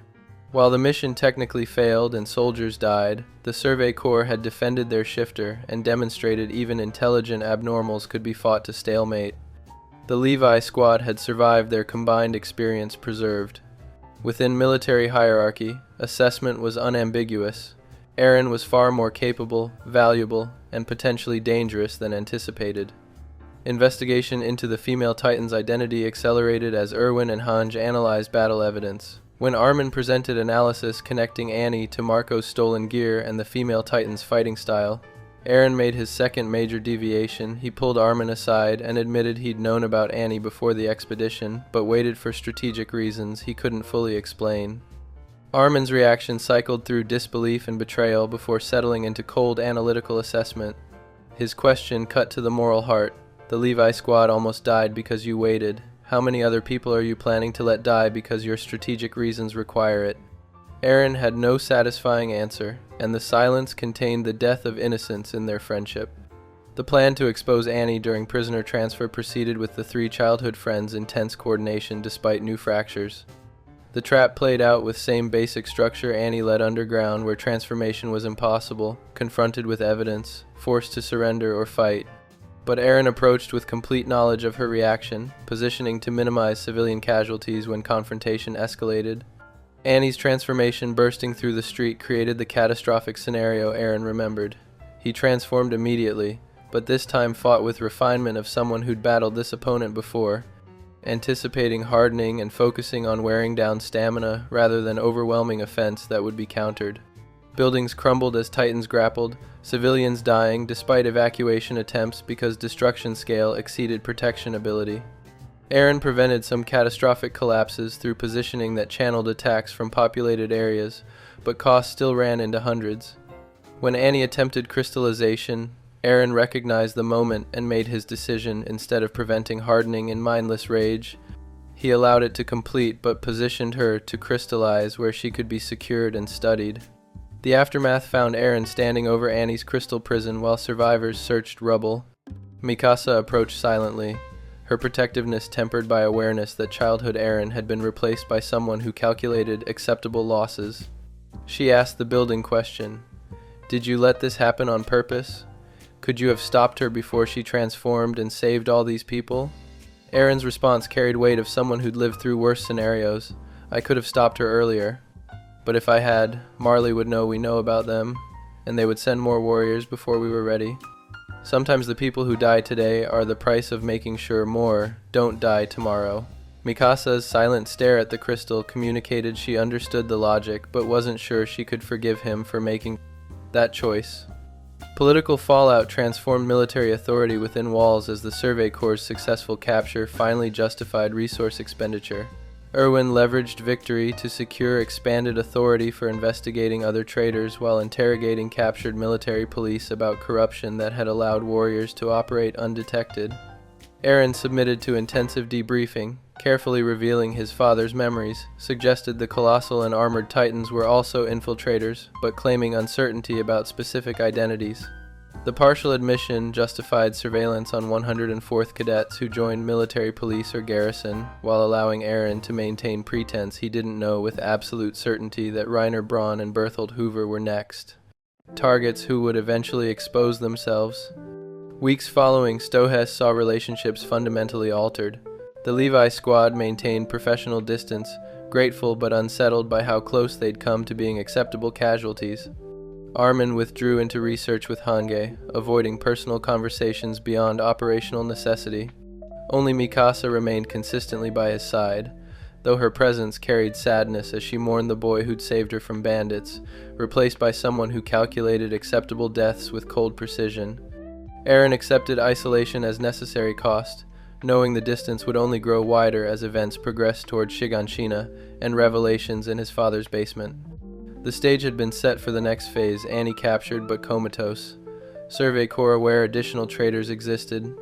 While the mission technically failed and soldiers died, the Survey Corps had defended their shifter and demonstrated even intelligent abnormals could be fought to stalemate. The Levi squad had survived their combined experience preserved. Within military hierarchy, assessment was unambiguous. Eren was far more capable, valuable, and potentially dangerous than anticipated. Investigation into the female Titan's identity accelerated as Erwin and Hanj analyzed battle evidence. When Armin presented analysis connecting Annie to Marco's stolen gear and the female Titan's fighting style, Eren made his second major deviation. He pulled Armin aside and admitted he'd known about Annie before the expedition, but waited for strategic reasons he couldn't fully explain. Armin's reaction cycled through disbelief and betrayal before settling into cold analytical assessment. His question cut to the moral heart. The Levi squad almost died because you waited. How many other people are you planning to let die because your strategic reasons require it? Eren had no satisfying answer, and the silence contained the death of innocence in their friendship. The plan to expose Annie during prisoner transfer proceeded with the three childhood friends in tense coordination despite new fractures. The trap played out with same basic structure. Annie led underground where transformation was impossible, confronted with evidence, forced to surrender or fight. But Eren approached with complete knowledge of her reaction, positioning to minimize civilian casualties when confrontation escalated. Annie's transformation bursting through the street created the catastrophic scenario Eren remembered. He transformed immediately, but this time fought with refinement of someone who'd battled this opponent before, anticipating hardening and focusing on wearing down stamina rather than overwhelming offense that would be countered. Buildings crumbled as Titans grappled, civilians dying despite evacuation attempts because destruction scale exceeded protection ability. Eren prevented some catastrophic collapses through positioning that channeled attacks from populated areas, but costs still ran into hundreds. When Annie attempted crystallization, Eren recognized the moment and made his decision instead of preventing hardening in mindless rage. He allowed it to complete but positioned her to crystallize where she could be secured and studied. The aftermath found Eren standing over Annie's crystal prison while survivors searched rubble. Mikasa approached silently, her protectiveness tempered by awareness that childhood Eren had been replaced by someone who calculated acceptable losses. She asked the building question, "Did you let this happen on purpose? Could you have stopped her before she transformed and saved all these people?" Eren's response carried weight of someone who'd lived through worse scenarios. "I could have stopped her earlier. But if I had, Marley would know we know about them, and they would send more warriors before we were ready. Sometimes the people who die today are the price of making sure more don't die tomorrow." Mikasa's silent stare at the crystal communicated she understood the logic, but wasn't sure she could forgive him for making that choice. Political fallout transformed military authority within walls as the Survey Corps' successful capture finally justified resource expenditure. Erwin leveraged victory to secure expanded authority for investigating other traitors while interrogating captured military police about corruption that had allowed warriors to operate undetected. Eren submitted to intensive debriefing, carefully revealing his father's memories, suggested the colossal and armored titans were also infiltrators, but claiming uncertainty about specific identities. The partial admission justified surveillance on 104th cadets who joined military police or garrison, while allowing Eren to maintain pretense he didn't know with absolute certainty that Reiner Braun and Berthold Hoover were next. Targets who would eventually expose themselves. Weeks following, Stohess saw relationships fundamentally altered. The Levi squad maintained professional distance, grateful but unsettled by how close they'd come to being acceptable casualties. Armin withdrew into research with Hange, avoiding personal conversations beyond operational necessity. Only Mikasa remained consistently by his side, though her presence carried sadness as she mourned the boy who'd saved her from bandits, replaced by someone who calculated acceptable deaths with cold precision. Eren accepted isolation as necessary cost, knowing the distance would only grow wider as events progressed toward Shiganshina and revelations in his father's basement. The stage had been set for the next phase, Annie captured but comatose. Survey Corps aware additional traitors existed,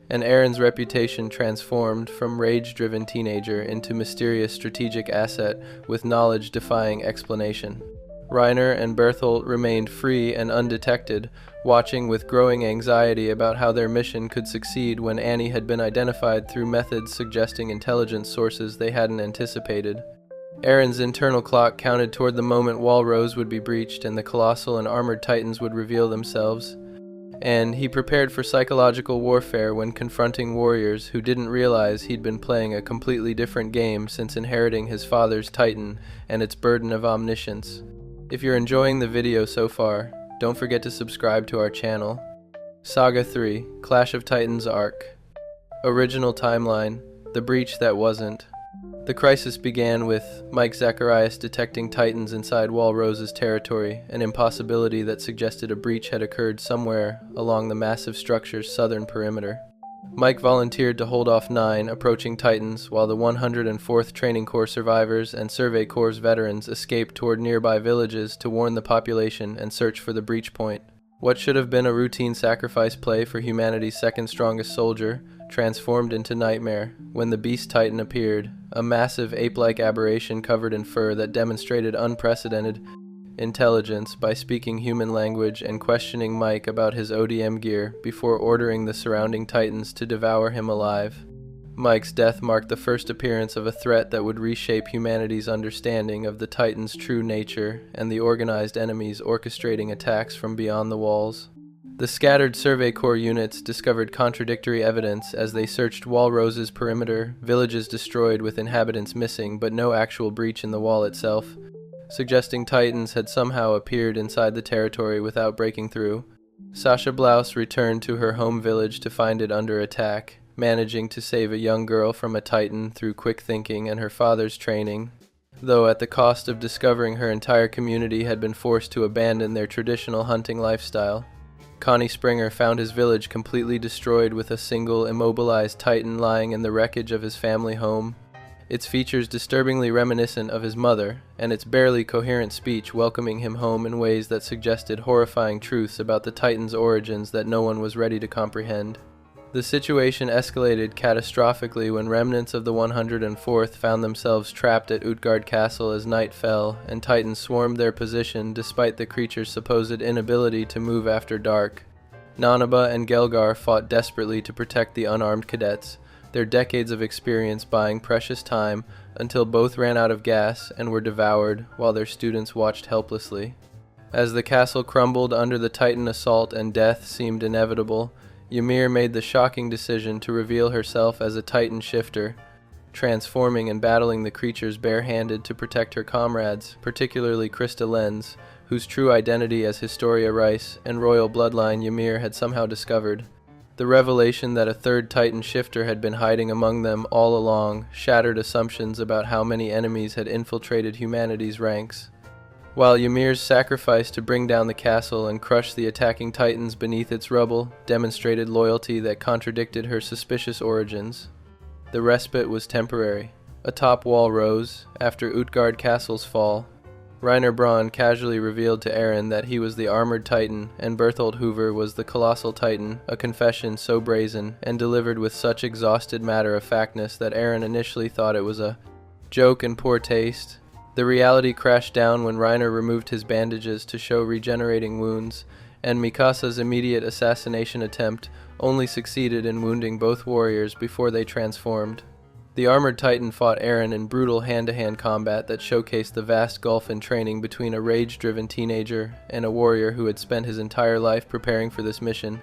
and Eren's reputation transformed from rage-driven teenager into mysterious strategic asset with knowledge defying explanation. Reiner and Berthold remained free and undetected, watching with growing anxiety about how their mission could succeed when Annie had been identified through methods suggesting intelligence sources they hadn't anticipated. Eren's internal clock counted toward the moment Wall Rose would be breached and the colossal and armored titans would reveal themselves, and he prepared for psychological warfare when confronting warriors who didn't realize he'd been playing a completely different game since inheriting his father's titan and its burden of omniscience. If you're enjoying the video so far, don't forget to subscribe to our channel. Saga 3, Clash of Titans Arc. Original timeline, The Breach That Wasn't. The crisis began with Mike Zacharias detecting titans inside Wall Rose's territory, an impossibility that suggested a breach had occurred somewhere along the massive structure's southern perimeter. Mike volunteered to hold off 9 approaching titans while the 104th Training Corps survivors and Survey Corps veterans escaped toward nearby villages to warn the population and search for the breach point. What should have been a routine sacrifice play for humanity's second strongest soldier transformed into nightmare when the Beast Titan appeared, a massive ape-like aberration covered in fur that demonstrated unprecedented intelligence by speaking human language and questioning Mike about his ODM gear before ordering the surrounding titans to devour him alive. Mike's death marked the first appearance of a threat that would reshape humanity's understanding of the Titan's true nature and the organized enemies orchestrating attacks from beyond the walls. The scattered Survey Corps units discovered contradictory evidence as they searched Wall Rose's perimeter, villages destroyed with inhabitants missing but no actual breach in the wall itself, suggesting Titans had somehow appeared inside the territory without breaking through. Sasha Blouse returned to her home village to find it under attack, managing to save a young girl from a Titan through quick thinking and her father's training, though at the cost of discovering her entire community had been forced to abandon their traditional hunting lifestyle. Connie Springer found his village completely destroyed with a single immobilized Titan lying in the wreckage of his family home, its features disturbingly reminiscent of his mother, and its barely coherent speech welcoming him home in ways that suggested horrifying truths about the Titan's origins that no one was ready to comprehend. The situation escalated catastrophically when remnants of the 104th found themselves trapped at Utgard Castle as night fell, and Titans swarmed their position despite the creature's supposed inability to move after dark. Nanaba and Gelgar fought desperately to protect the unarmed cadets, their decades of experience buying precious time until both ran out of gas and were devoured while their students watched helplessly. As the castle crumbled under the Titan assault and death seemed inevitable, Ymir made the shocking decision to reveal herself as a Titan shifter, transforming and battling the creatures barehanded to protect her comrades, particularly Krista Lenz, whose true identity as Historia Rice and royal bloodline Ymir had somehow discovered. The revelation that a third Titan shifter had been hiding among them all along shattered assumptions about how many enemies had infiltrated humanity's ranks. While Ymir's sacrifice to bring down the castle and crush the attacking Titans beneath its rubble demonstrated loyalty that contradicted her suspicious origins, the respite was temporary. A top wall rose after Utgard Castle's fall. Reiner Braun casually revealed to Eren that he was the armored Titan and Berthold Hoover was the colossal Titan, a confession so brazen and delivered with such exhausted matter-of-factness that Eren initially thought it was a joke in poor taste. The reality crashed down when Reiner removed his bandages to show regenerating wounds, and Mikasa's immediate assassination attempt only succeeded in wounding both warriors before they transformed. The armored Titan fought Eren in brutal hand-to-hand combat that showcased the vast gulf in training between a rage-driven teenager and a warrior who had spent his entire life preparing for this mission,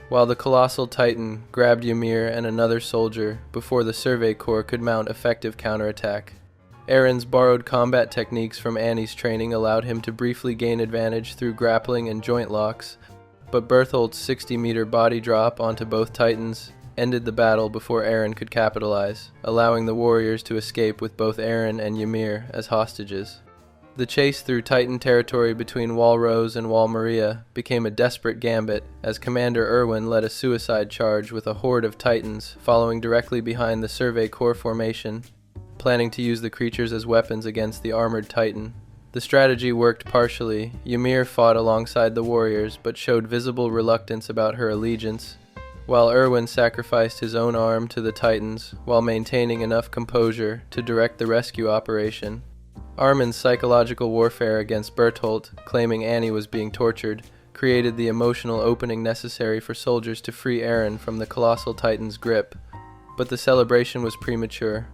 while the colossal Titan grabbed Ymir and another soldier before the Survey Corps could mount effective counterattack. Eren's borrowed combat techniques from Annie's training allowed him to briefly gain advantage through grappling and joint locks, but Berthold's 60-meter body drop onto both Titans ended the battle before Eren could capitalize, allowing the warriors to escape with both Eren and Ymir as hostages. The chase through Titan territory between Wall Rose and Wall Maria became a desperate gambit as Commander Erwin led a suicide charge with a horde of Titans following directly behind the Survey Corps formation, planning to use the creatures as weapons against the armored Titan. The strategy worked partially. Ymir fought alongside the warriors but showed visible reluctance about her allegiance, while Erwin sacrificed his own arm to the Titans while maintaining enough composure to direct the rescue operation. Armin's psychological warfare against Berthold, claiming Annie was being tortured, created the emotional opening necessary for soldiers to free Eren from the colossal Titan's grip, but the celebration was premature.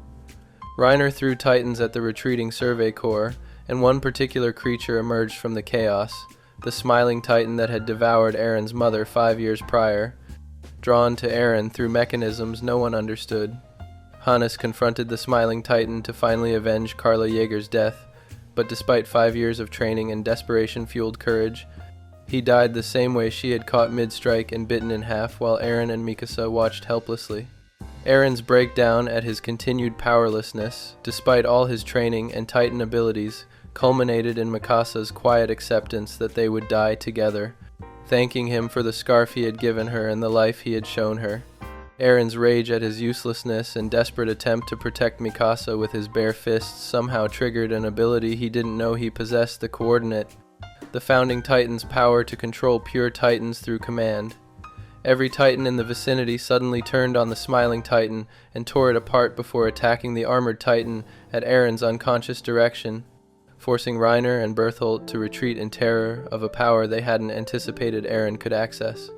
Reiner threw Titans at the retreating Survey Corps, and one particular creature emerged from the chaos, the smiling Titan that had devoured Eren's mother 5 years prior, drawn to Eren through mechanisms no one understood. Hannes confronted the smiling Titan to finally avenge Carla Jaeger's death, but despite 5 years of training and desperation-fueled courage, he died the same way she had caught mid-strike and bitten in half while Eren and Mikasa watched helplessly. Eren's breakdown at his continued powerlessness, despite all his training and Titan abilities, culminated in Mikasa's quiet acceptance that they would die together, thanking him for the scarf he had given her and the life he had shown her. Eren's rage at his uselessness and desperate attempt to protect Mikasa with his bare fists somehow triggered an ability he didn't know he possessed, the coordinate, the founding Titan's power to control pure Titans through command. Every Titan in the vicinity suddenly turned on the smiling Titan and tore it apart before attacking the armored Titan at Eren's unconscious direction, forcing Reiner and Berthold to retreat in terror of a power they hadn't anticipated Eren could access.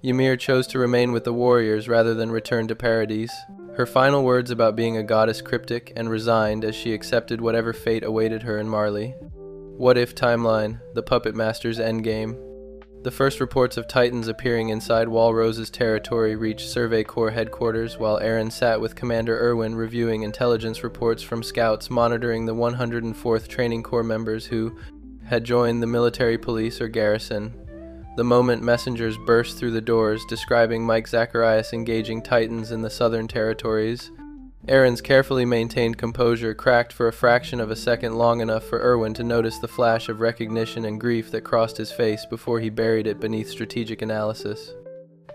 Ymir chose to remain with the warriors rather than return to Paradise, her final words about being a goddess cryptic and resigned as she accepted whatever fate awaited her in Marley. What If Timeline, the Puppet Master's Endgame. The first reports of Titans appearing inside Wall Rose's territory reached Survey Corps headquarters while Eren sat with Commander Erwin reviewing intelligence reports from scouts monitoring the 104th Training Corps members who had joined the military police or garrison. The moment messengers burst through the doors describing Mike Zacharias engaging Titans in the southern territories, Eren's carefully maintained composure cracked for a fraction of a second long enough for Erwin to notice the flash of recognition and grief that crossed his face before he buried it beneath strategic analysis.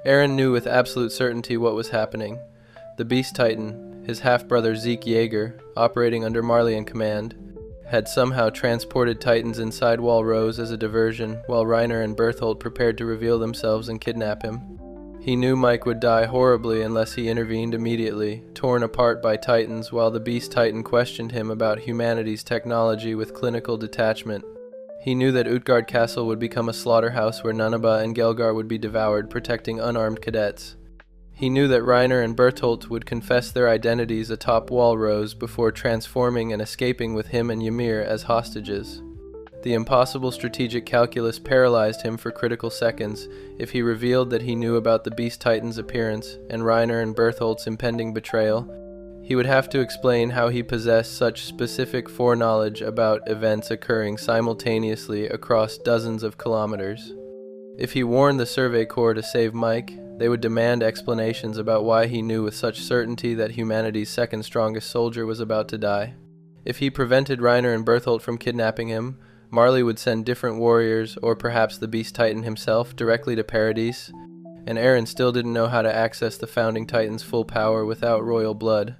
Eren knew with absolute certainty what was happening. The Beast Titan, his half-brother Zeke Yeager, operating under Marley in command, had somehow transported Titans inside Wall Rose as a diversion while Reiner and Berthold prepared to reveal themselves and kidnap him. He knew Mike would die horribly unless he intervened immediately, torn apart by Titans while the Beast Titan questioned him about humanity's technology with clinical detachment. He knew that Utgard Castle would become a slaughterhouse where Nanaba and Gelgar would be devoured, protecting unarmed cadets. He knew that Reiner and Bertolt would confess their identities atop Wall Rose before transforming and escaping with him and Ymir as hostages. The impossible strategic calculus paralyzed him for critical seconds. If he revealed that he knew about the Beast Titan's appearance and Reiner and Berthold's impending betrayal, he would have to explain how he possessed such specific foreknowledge about events occurring simultaneously across dozens of kilometers. If he warned the Survey Corps to save Mike, they would demand explanations about why he knew with such certainty that humanity's second strongest soldier was about to die. If he prevented Reiner and Berthold from kidnapping him, Marley would send different warriors, or perhaps the Beast Titan himself, directly to Paradise, and Eren still didn't know how to access the Founding Titan's full power without royal blood.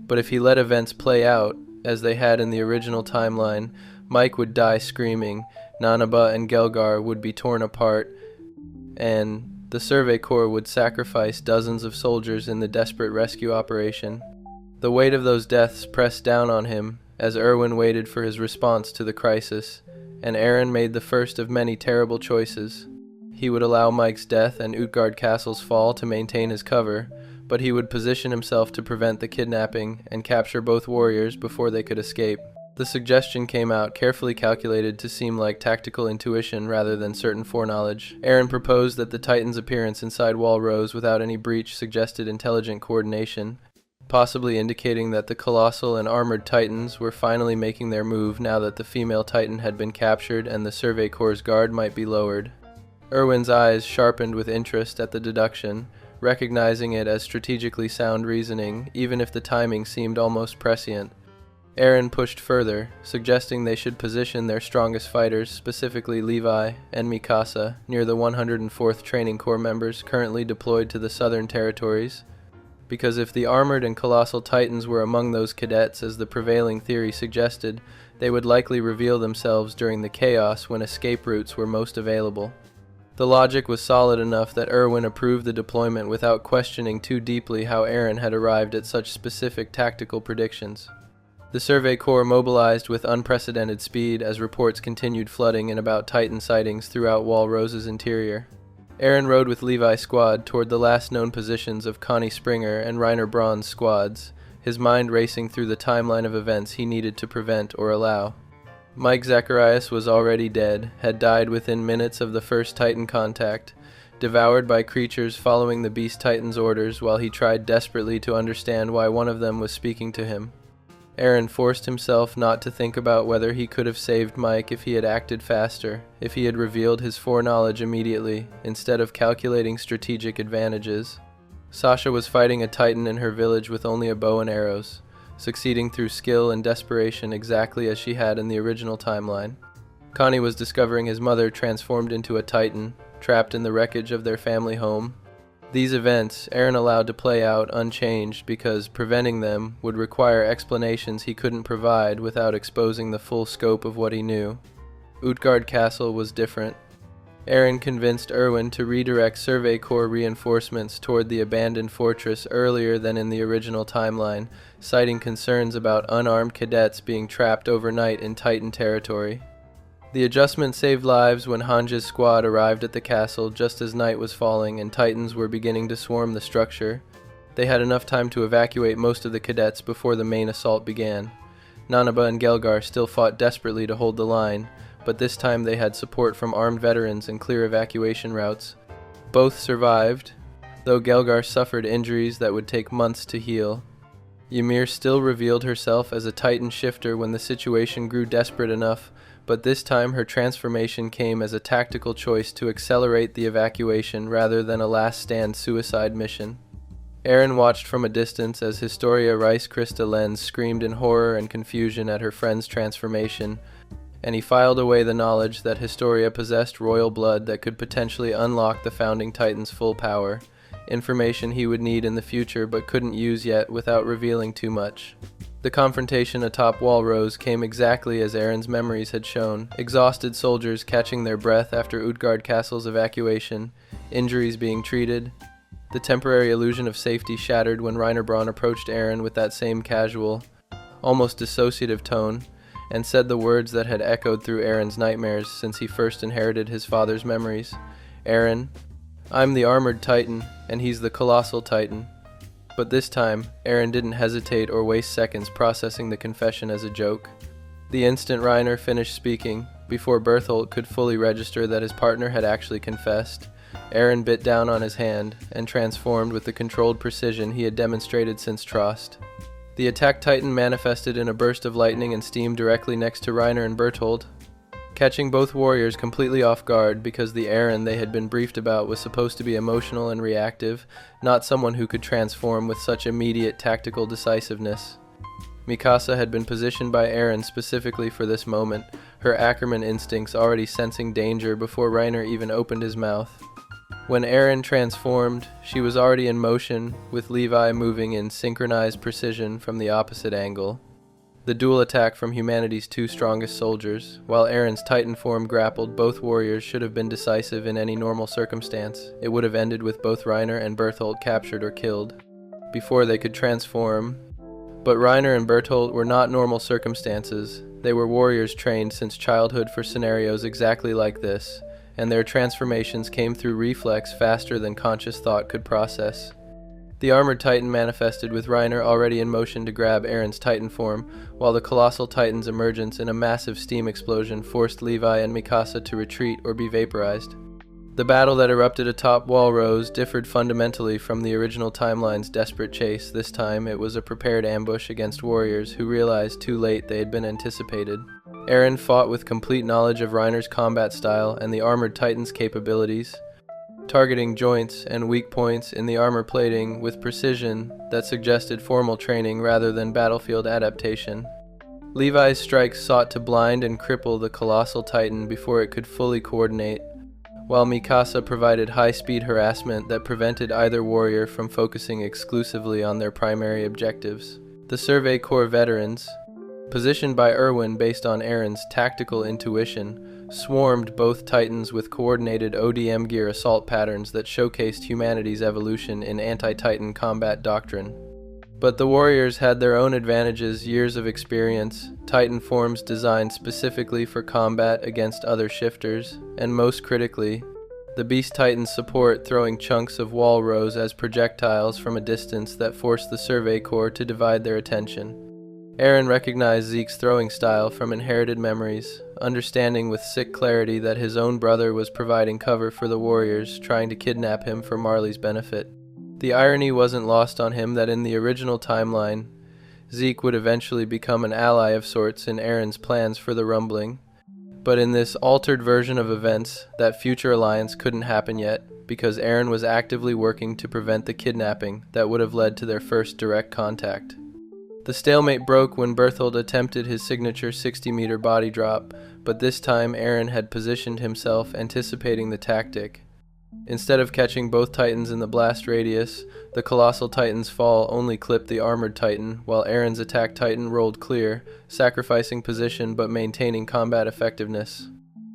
But if he let events play out, as they had in the original timeline, Mike would die screaming, Nanaba and Gelgar would be torn apart, and the Survey Corps would sacrifice dozens of soldiers in the desperate rescue operation. The weight of those deaths pressed down on him as Erwin waited for his response to the crisis, and Eren made the first of many terrible choices. He would allow Mike's death and Utgard Castle's fall to maintain his cover, but he would position himself to prevent the kidnapping and capture both warriors before they could escape. The suggestion came out carefully calculated to seem like tactical intuition rather than certain foreknowledge. Eren proposed that the Titan's appearance inside Wall Rose without any breach suggested intelligent coordination, possibly indicating that the colossal and armored Titans were finally making their move now that the female Titan had been captured and the Survey Corps' guard might be lowered. Erwin's eyes sharpened with interest at the deduction, recognizing it as strategically sound reasoning, even if the timing seemed almost prescient. Eren pushed further, suggesting they should position their strongest fighters, specifically Levi and Mikasa, near the 104th Training Corps members currently deployed to the Southern Territories, because if the armored and colossal Titans were among those cadets as the prevailing theory suggested, they would likely reveal themselves during the chaos when escape routes were most available. The logic was solid enough that Erwin approved the deployment without questioning too deeply how Eren had arrived at such specific tactical predictions. The Survey Corps mobilized with unprecedented speed as reports continued flooding in about Titan sightings throughout Wall Rose's interior. Eren rode with Levi's squad toward the last known positions of Connie Springer and Reiner Braun's squads, his mind racing through the timeline of events he needed to prevent or allow. Mike Zacharias was already dead, had died within minutes of the first Titan contact, devoured by creatures following the Beast Titan's orders while he tried desperately to understand why one of them was speaking to him. Eren forced himself not to think about whether he could have saved Mike if he had acted faster, if he had revealed his foreknowledge immediately, instead of calculating strategic advantages. Sasha was fighting a Titan in her village with only a bow and arrows, succeeding through skill and desperation exactly as she had in the original timeline. Connie was discovering his mother transformed into a Titan, trapped in the wreckage of their family home. These events Eren allowed to play out unchanged because preventing them would require explanations he couldn't provide without exposing the full scope of what he knew. Utgard Castle was different. Eren convinced Erwin to redirect Survey Corps reinforcements toward the abandoned fortress earlier than in the original timeline, citing concerns about unarmed cadets being trapped overnight in Titan territory. The adjustment saved lives when Hanja's squad arrived at the castle just as night was falling and Titans were beginning to swarm the structure. They had enough time to evacuate most of the cadets before the main assault began. Nanaba and Gelgar still fought desperately to hold the line, but this time they had support from armed veterans and clear evacuation routes. Both survived, though Gelgar suffered injuries that would take months to heal. Ymir still revealed herself as a Titan shifter when the situation grew desperate enough, but this time her transformation came as a tactical choice to accelerate the evacuation rather than a last-stand suicide mission. Eren watched from a distance as Historia Rice Krista Lenz screamed in horror and confusion at her friend's transformation, and he filed away the knowledge that Historia possessed royal blood that could potentially unlock the Founding Titan's full power, information he would need in the future but couldn't use yet without revealing too much. The confrontation atop Wall Rose came exactly as Eren's memories had shown, exhausted soldiers catching their breath after Utgard Castle's evacuation, injuries being treated. The temporary illusion of safety shattered when Reiner Braun approached Eren with that same casual, almost dissociative tone, and said the words that had echoed through Eren's nightmares since he first inherited his father's memories. "Eren, I'm the armored Titan, and he's the colossal Titan." But this time, Eren didn't hesitate or waste seconds processing the confession as a joke. The instant Reiner finished speaking, before Bertholdt could fully register that his partner had actually confessed, Eren bit down on his hand and transformed with the controlled precision he had demonstrated since Trost. The attack Titan manifested in a burst of lightning and steam directly next to Reiner and Bertholdt, catching both warriors completely off guard because the Eren they had been briefed about was supposed to be emotional and reactive, not someone who could transform with such immediate tactical decisiveness. Mikasa had been positioned by Eren specifically for this moment, her Ackerman instincts already sensing danger before Reiner even opened his mouth. When Eren transformed, she was already in motion, with Levi moving in synchronized precision from the opposite angle. The dual attack from humanity's two strongest soldiers, while Eren's Titan form grappled both warriors, should have been decisive in any normal circumstance. It would have ended with both Reiner and Bertholdt captured or killed before they could transform. But Reiner and Bertholdt were not normal circumstances. They were warriors trained since childhood for scenarios exactly like this, and their transformations came through reflex faster than conscious thought could process. The armored Titan manifested with Reiner already in motion to grab Eren's Titan form, while the colossal Titan's emergence in a massive steam explosion forced Levi and Mikasa to retreat or be vaporized. The battle that erupted atop Walrose differed fundamentally from the original timeline's desperate chase. This time, it was a prepared ambush against warriors who realized too late they had been anticipated. Eren fought with complete knowledge of Reiner's combat style and the armored Titan's capabilities, targeting joints and weak points in the armor plating with precision that suggested formal training rather than battlefield adaptation. Levi's strikes sought to blind and cripple the colossal Titan before it could fully coordinate, while Mikasa provided high-speed harassment that prevented either warrior from focusing exclusively on their primary objectives. The Survey Corps veterans, positioned by Erwin based on Eren's tactical intuition, swarmed both Titans with coordinated ODM gear assault patterns that showcased humanity's evolution in anti-Titan combat doctrine. But the warriors had their own advantages: years of experience, Titan forms designed specifically for combat against other shifters, and most critically, the Beast Titan's support throwing chunks of Walrose as projectiles from a distance that forced the Survey Corps to divide their attention. Eren recognized Zeke's throwing style from inherited memories, understanding with sick clarity that his own brother was providing cover for the warriors trying to kidnap him for Marley's benefit. The irony wasn't lost on him that in the original timeline, Zeke would eventually become an ally of sorts in Eren's plans for the Rumbling. But in this altered version of events, that future alliance couldn't happen yet, because Eren was actively working to prevent the kidnapping that would have led to their first direct contact. The stalemate broke when Bertholdt attempted his signature 60-meter body drop, but this time Eren had positioned himself anticipating the tactic. Instead of catching both Titans in the blast radius, the colossal Titan's fall only clipped the armored Titan, while Eren's attack Titan rolled clear, sacrificing position but maintaining combat effectiveness.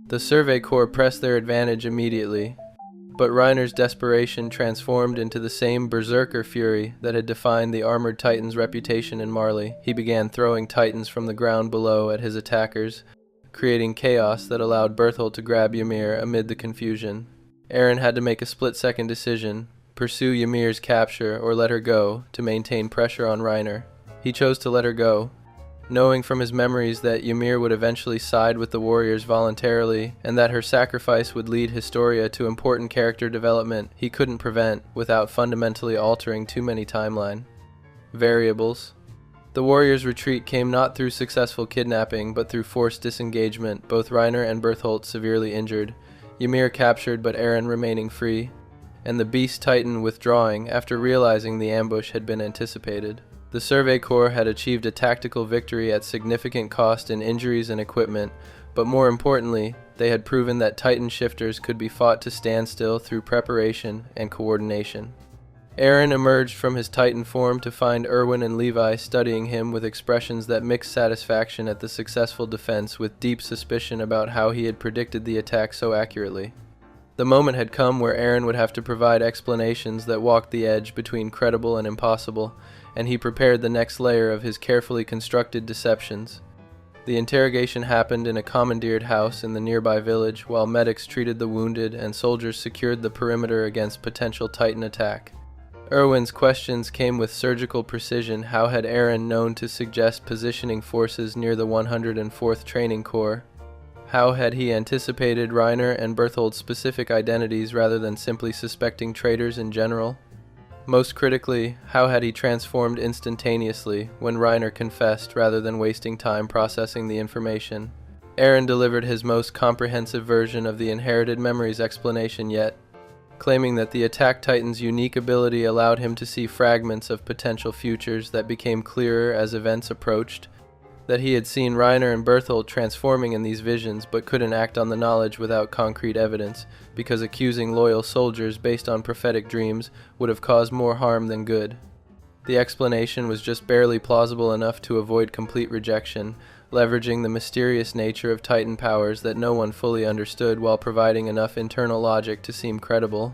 The Survey Corps pressed their advantage immediately, but Reiner's desperation transformed into the same berserker fury that had defined the armored Titan's reputation in Marley. He began throwing Titans from the ground below at his attackers, creating chaos that allowed Bertholdt to grab Ymir amid the confusion. Eren had to make a split-second decision: pursue Ymir's capture or let her go to maintain pressure on Reiner. He chose to let her go, knowing from his memories that Ymir would eventually side with the warriors voluntarily, and that her sacrifice would lead Historia to important character development he couldn't prevent without fundamentally altering too many timeline variables. The warriors' retreat came not through successful kidnapping, but through forced disengagement, both Reiner and Bertholdt severely injured, Ymir captured but Eren remaining free, and the Beast Titan withdrawing after realizing the ambush had been anticipated. The Survey Corps had achieved a tactical victory at significant cost in injuries and equipment, but more importantly, they had proven that Titan shifters could be fought to standstill through preparation and coordination. Eren emerged from his Titan form to find Erwin and Levi studying him with expressions that mixed satisfaction at the successful defense with deep suspicion about how he had predicted the attack so accurately. The moment had come where Eren would have to provide explanations that walked the edge between credible and impossible, and he prepared the next layer of his carefully constructed deceptions. The interrogation happened in a commandeered house in the nearby village, while medics treated the wounded and soldiers secured the perimeter against potential Titan attack. Erwin's questions came with surgical precision. How had Eren known to suggest positioning forces near the 104th Training Corps? How had he anticipated Reiner and Bertholdt's specific identities rather than simply suspecting traitors in general? Most critically, how had he transformed instantaneously when Reiner confessed rather than wasting time processing the information? Eren delivered his most comprehensive version of the inherited memories explanation yet, claiming that the Attack Titan's unique ability allowed him to see fragments of potential futures that became clearer as events approached. that he had seen Reiner and Berthold transforming in these visions but couldn't act on the knowledge without concrete evidence, because accusing loyal soldiers based on prophetic dreams would have caused more harm than good. The explanation was just barely plausible enough to avoid complete rejection, leveraging the mysterious nature of Titan powers that no one fully understood while providing enough internal logic to seem credible.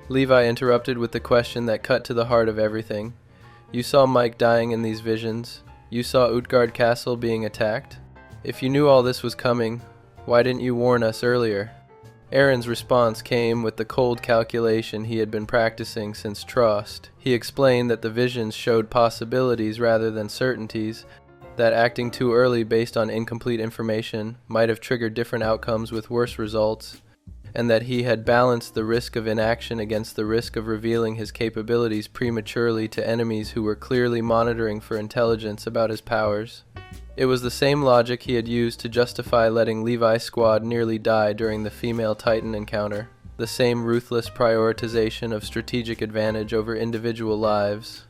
Levi interrupted with the question that cut to the heart of everything. "You saw Mike dying in these visions. You saw Utgard Castle being attacked. If you knew all this was coming, why didn't you warn us earlier?" Eren's response came with the cold calculation he had been practicing since Trost. He explained that the visions showed possibilities rather than certainties, that acting too early based on incomplete information might have triggered different outcomes with worse results, and that he had balanced the risk of inaction against the risk of revealing his capabilities prematurely to enemies who were clearly monitoring for intelligence about his powers. It was the same logic he had used to justify letting Levi's squad nearly die during the female Titan encounter, the same ruthless prioritization of strategic advantage over individual lives.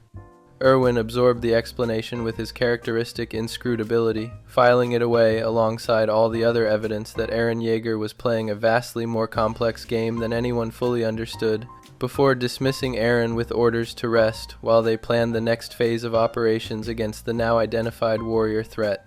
Erwin absorbed the explanation with his characteristic inscrutability, filing it away alongside all the other evidence that Eren Yeager was playing a vastly more complex game than anyone fully understood, before dismissing Eren with orders to rest while they planned the next phase of operations against the now identified warrior threat.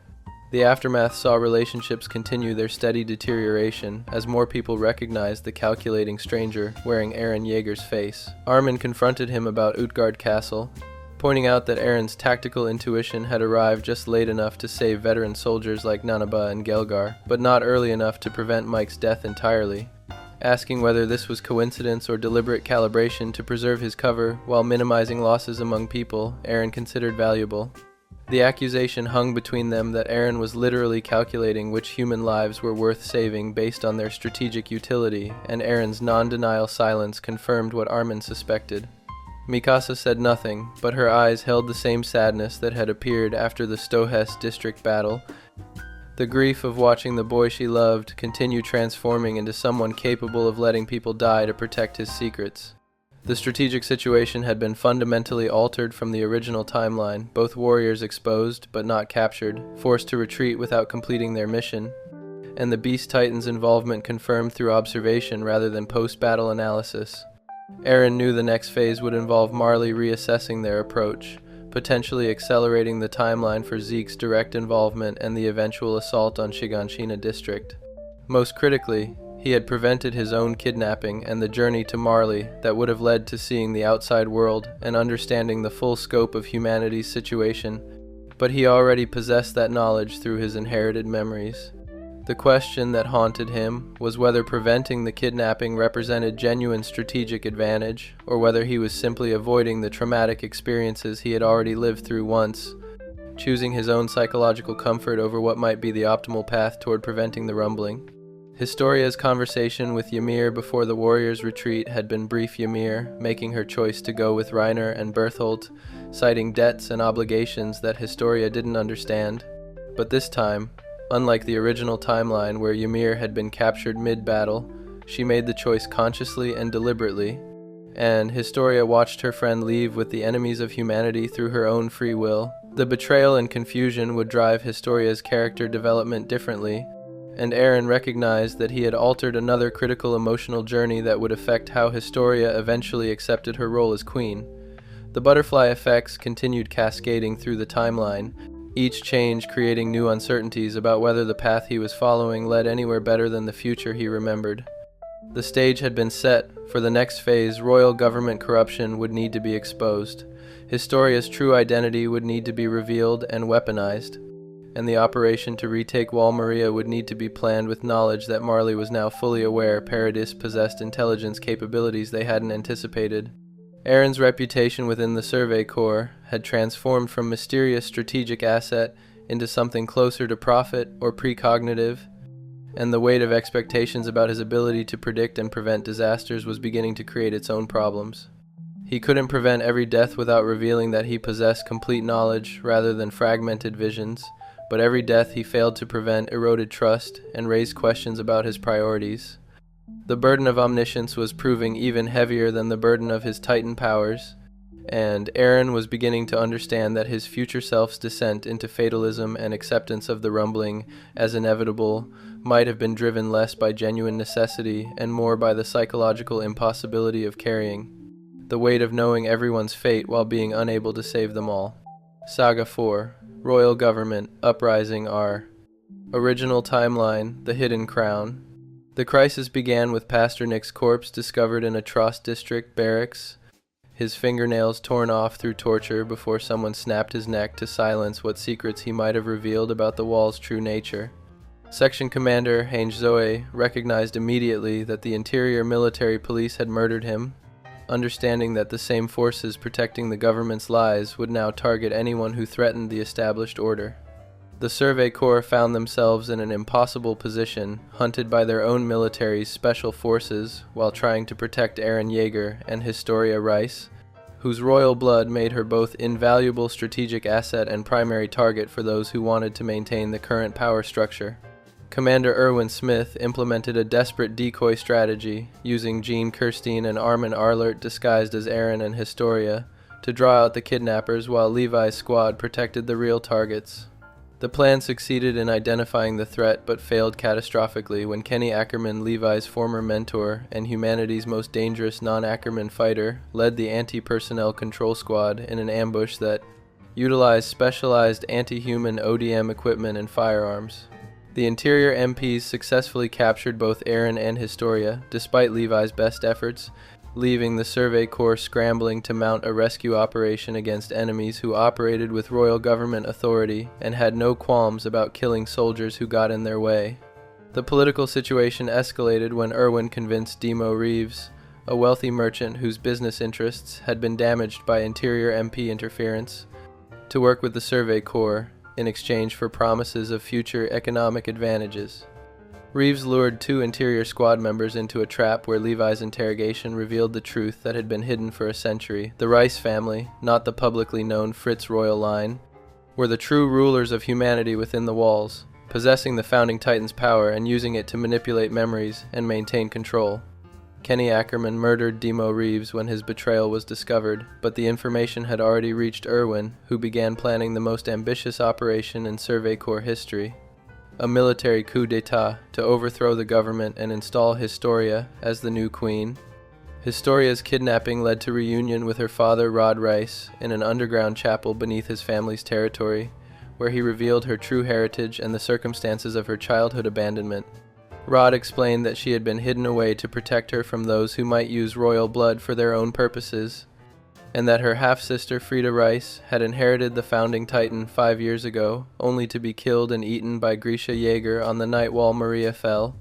The aftermath saw relationships continue their steady deterioration as more people recognized the calculating stranger wearing Eren Yeager's face. Armin confronted him about Utgard Castle, pointing out that Eren's tactical intuition had arrived just late enough to save veteran soldiers like Nanaba and Gelgar, but not early enough to prevent Mike's death entirely. Asking whether this was coincidence or deliberate calibration to preserve his cover while minimizing losses among people, Eren considered valuable. The accusation hung between them that Eren was literally calculating which human lives were worth saving based on their strategic utility, and Eren's non-denial silence confirmed what Armin suspected. Mikasa said nothing, but her eyes held the same sadness that had appeared after the Stohess district battle. The grief of watching the boy she loved continue transforming into someone capable of letting people die to protect his secrets. The strategic situation had been fundamentally altered from the original timeline, both warriors exposed but not captured, forced to retreat without completing their mission, and the Beast Titan's involvement confirmed through observation rather than post-battle analysis. Eren knew the next phase would involve Marley reassessing their approach, potentially accelerating the timeline for Zeke's direct involvement and the eventual assault on Shiganshina district. Most critically, he had prevented his own kidnapping and the journey to Marley that would have led to seeing the outside world and understanding the full scope of humanity's situation, but he already possessed that knowledge through his inherited memories. The question that haunted him was whether preventing the kidnapping represented genuine strategic advantage, or whether he was simply avoiding the traumatic experiences he had already lived through once, choosing his own psychological comfort over what might be the optimal path toward preventing the rumbling. Historia's conversation with Ymir before the warriors' retreat had been brief. Ymir making her choice to go with Reiner and Berthold, citing debts and obligations that Historia didn't understand. But this time, unlike the original timeline where Ymir had been captured mid-battle, she made the choice consciously and deliberately, and Historia watched her friend leave with the enemies of humanity through her own free will. The betrayal and confusion would drive Historia's character development differently, and Eren recognized that he had altered another critical emotional journey that would affect how Historia eventually accepted her role as queen. The butterfly effects continued cascading through the timeline, each change creating new uncertainties about whether the path he was following led anywhere better than the future he remembered. The stage had been set. For the next phase, royal government corruption would need to be exposed. Historia's true identity would need to be revealed and weaponized, and the operation to retake Wall Maria would need to be planned with knowledge that Marley was now fully aware Paradis possessed intelligence capabilities they hadn't anticipated. Eren's reputation within the Survey Corps had transformed from mysterious strategic asset into something closer to prophet or precognitive, and the weight of expectations about his ability to predict and prevent disasters was beginning to create its own problems. He couldn't prevent every death without revealing that he possessed complete knowledge rather than fragmented visions, but every death he failed to prevent eroded trust and raised questions about his priorities. The burden of omniscience was proving even heavier than the burden of his Titan powers, and Eren was beginning to understand that his future self's descent into fatalism and acceptance of the rumbling as inevitable might have been driven less by genuine necessity and more by the psychological impossibility of carrying the weight of knowing everyone's fate while being unable to save them all. Saga 4: Royal Government Uprising R. Original timeline: The Hidden Crown. The crisis began with Pastor Nick's corpse discovered in a Trost district barracks, his fingernails torn off through torture before someone snapped his neck to silence what secrets he might have revealed about the wall's true nature. Section Commander Hange Zoe recognized immediately that the interior military police had murdered him, understanding that the same forces protecting the government's lies would now target anyone who threatened the established order. The Survey Corps found themselves in an impossible position, hunted by their own military's special forces while trying to protect Eren Yeager and Historia Rice, whose royal blood made her both invaluable strategic asset and primary target for those who wanted to maintain the current power structure. Commander Erwin Smith implemented a desperate decoy strategy, using Jean Kirstein and Armin Arlert disguised as Eren and Historia to draw out the kidnappers while Levi's squad protected the real targets. The plan succeeded in identifying the threat but failed catastrophically when Kenny Ackerman, Levi's former mentor and humanity's most dangerous non-Ackerman fighter, led the anti-personnel control squad in an ambush that utilized specialized anti-human ODM equipment and firearms. The interior MPs successfully captured both Eren and Historia, despite Levi's best efforts, leaving the Survey Corps scrambling to mount a rescue operation against enemies who operated with royal government authority and had no qualms about killing soldiers who got in their way. The political situation escalated when Erwin convinced Demo Reeves, a wealthy merchant whose business interests had been damaged by interior MP interference, to work with the Survey Corps in exchange for promises of future economic advantages. Reeves lured 2 interior squad members into a trap where Levi's interrogation revealed the truth that had been hidden for a century. The Rice family, not the publicly known Fritz royal line, were the true rulers of humanity within the walls, possessing the Founding Titan's power and using it to manipulate memories and maintain control. Kenny Ackerman murdered Demo Reeves when his betrayal was discovered, but the information had already reached Erwin, who began planning the most ambitious operation in Survey Corps history. A military coup d'etat to overthrow the government and install Historia as the new queen. Historia's kidnapping led to reunion with her father Rod Rice in an underground chapel beneath his family's territory, where he revealed her true heritage and the circumstances of her childhood abandonment. Rod explained that she had been hidden away to protect her from those who might use royal blood for their own purposes, and that her half-sister Frida Rice had inherited the Founding Titan 5 years ago, only to be killed and eaten by Grisha Yeager on the night while Maria fell.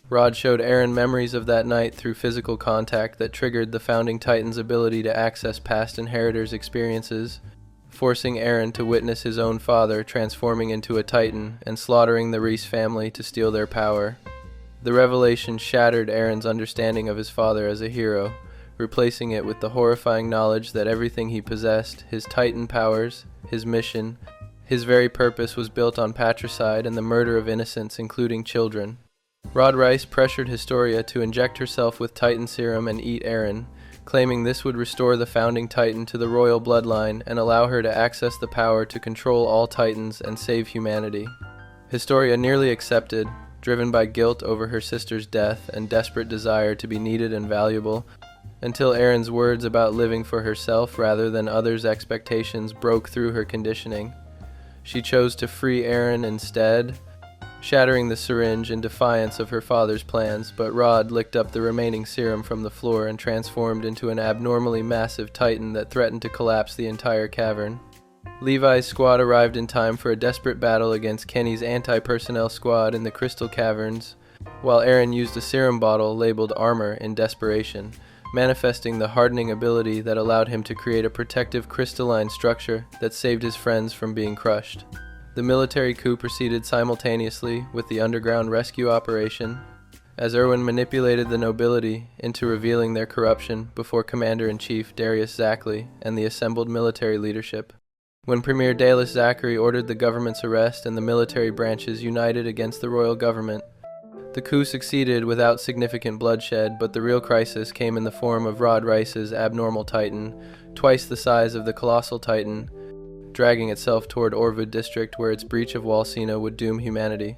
Rod showed Eren memories of that night through physical contact that triggered the Founding Titan's ability to access past inheritors' experiences, forcing Eren to witness his own father transforming into a Titan and slaughtering the Reese family to steal their power. The revelation shattered Eren's understanding of his father as a hero, replacing it with the horrifying knowledge that everything he possessed, his Titan powers, his mission, his very purpose was built on patricide and the murder of innocents, including children. Rod Rice pressured Historia to inject herself with Titan serum and eat Eren, claiming this would restore the Founding Titan to the royal bloodline and allow her to access the power to control all Titans and save humanity. Historia nearly accepted, driven by guilt over her sister's death and desperate desire to be needed and valuable, until Eren's words about living for herself rather than others' expectations broke through her conditioning. She chose to free Eren instead, shattering the syringe in defiance of her father's plans, but Rod licked up the remaining serum from the floor and transformed into an abnormally massive Titan that threatened to collapse the entire cavern. Levi's squad arrived in time for a desperate battle against Kenny's anti-personnel squad in the Crystal Caverns, while Eren used a serum bottle labeled Armor in desperation, manifesting the hardening ability that allowed him to create a protective crystalline structure that saved his friends from being crushed. The military coup proceeded simultaneously with the underground rescue operation, as Erwin manipulated the nobility into revealing their corruption before Commander-in-Chief Darius Zackley and the assembled military leadership. When Premier Dallas Zachary ordered the government's arrest and the military branches united against the royal government, The coup succeeded without significant bloodshed, but the real crisis came in the form of Rod Rice's abnormal Titan, twice the size of the colossal Titan, dragging itself toward Orvud district where its breach of Walsina would doom humanity.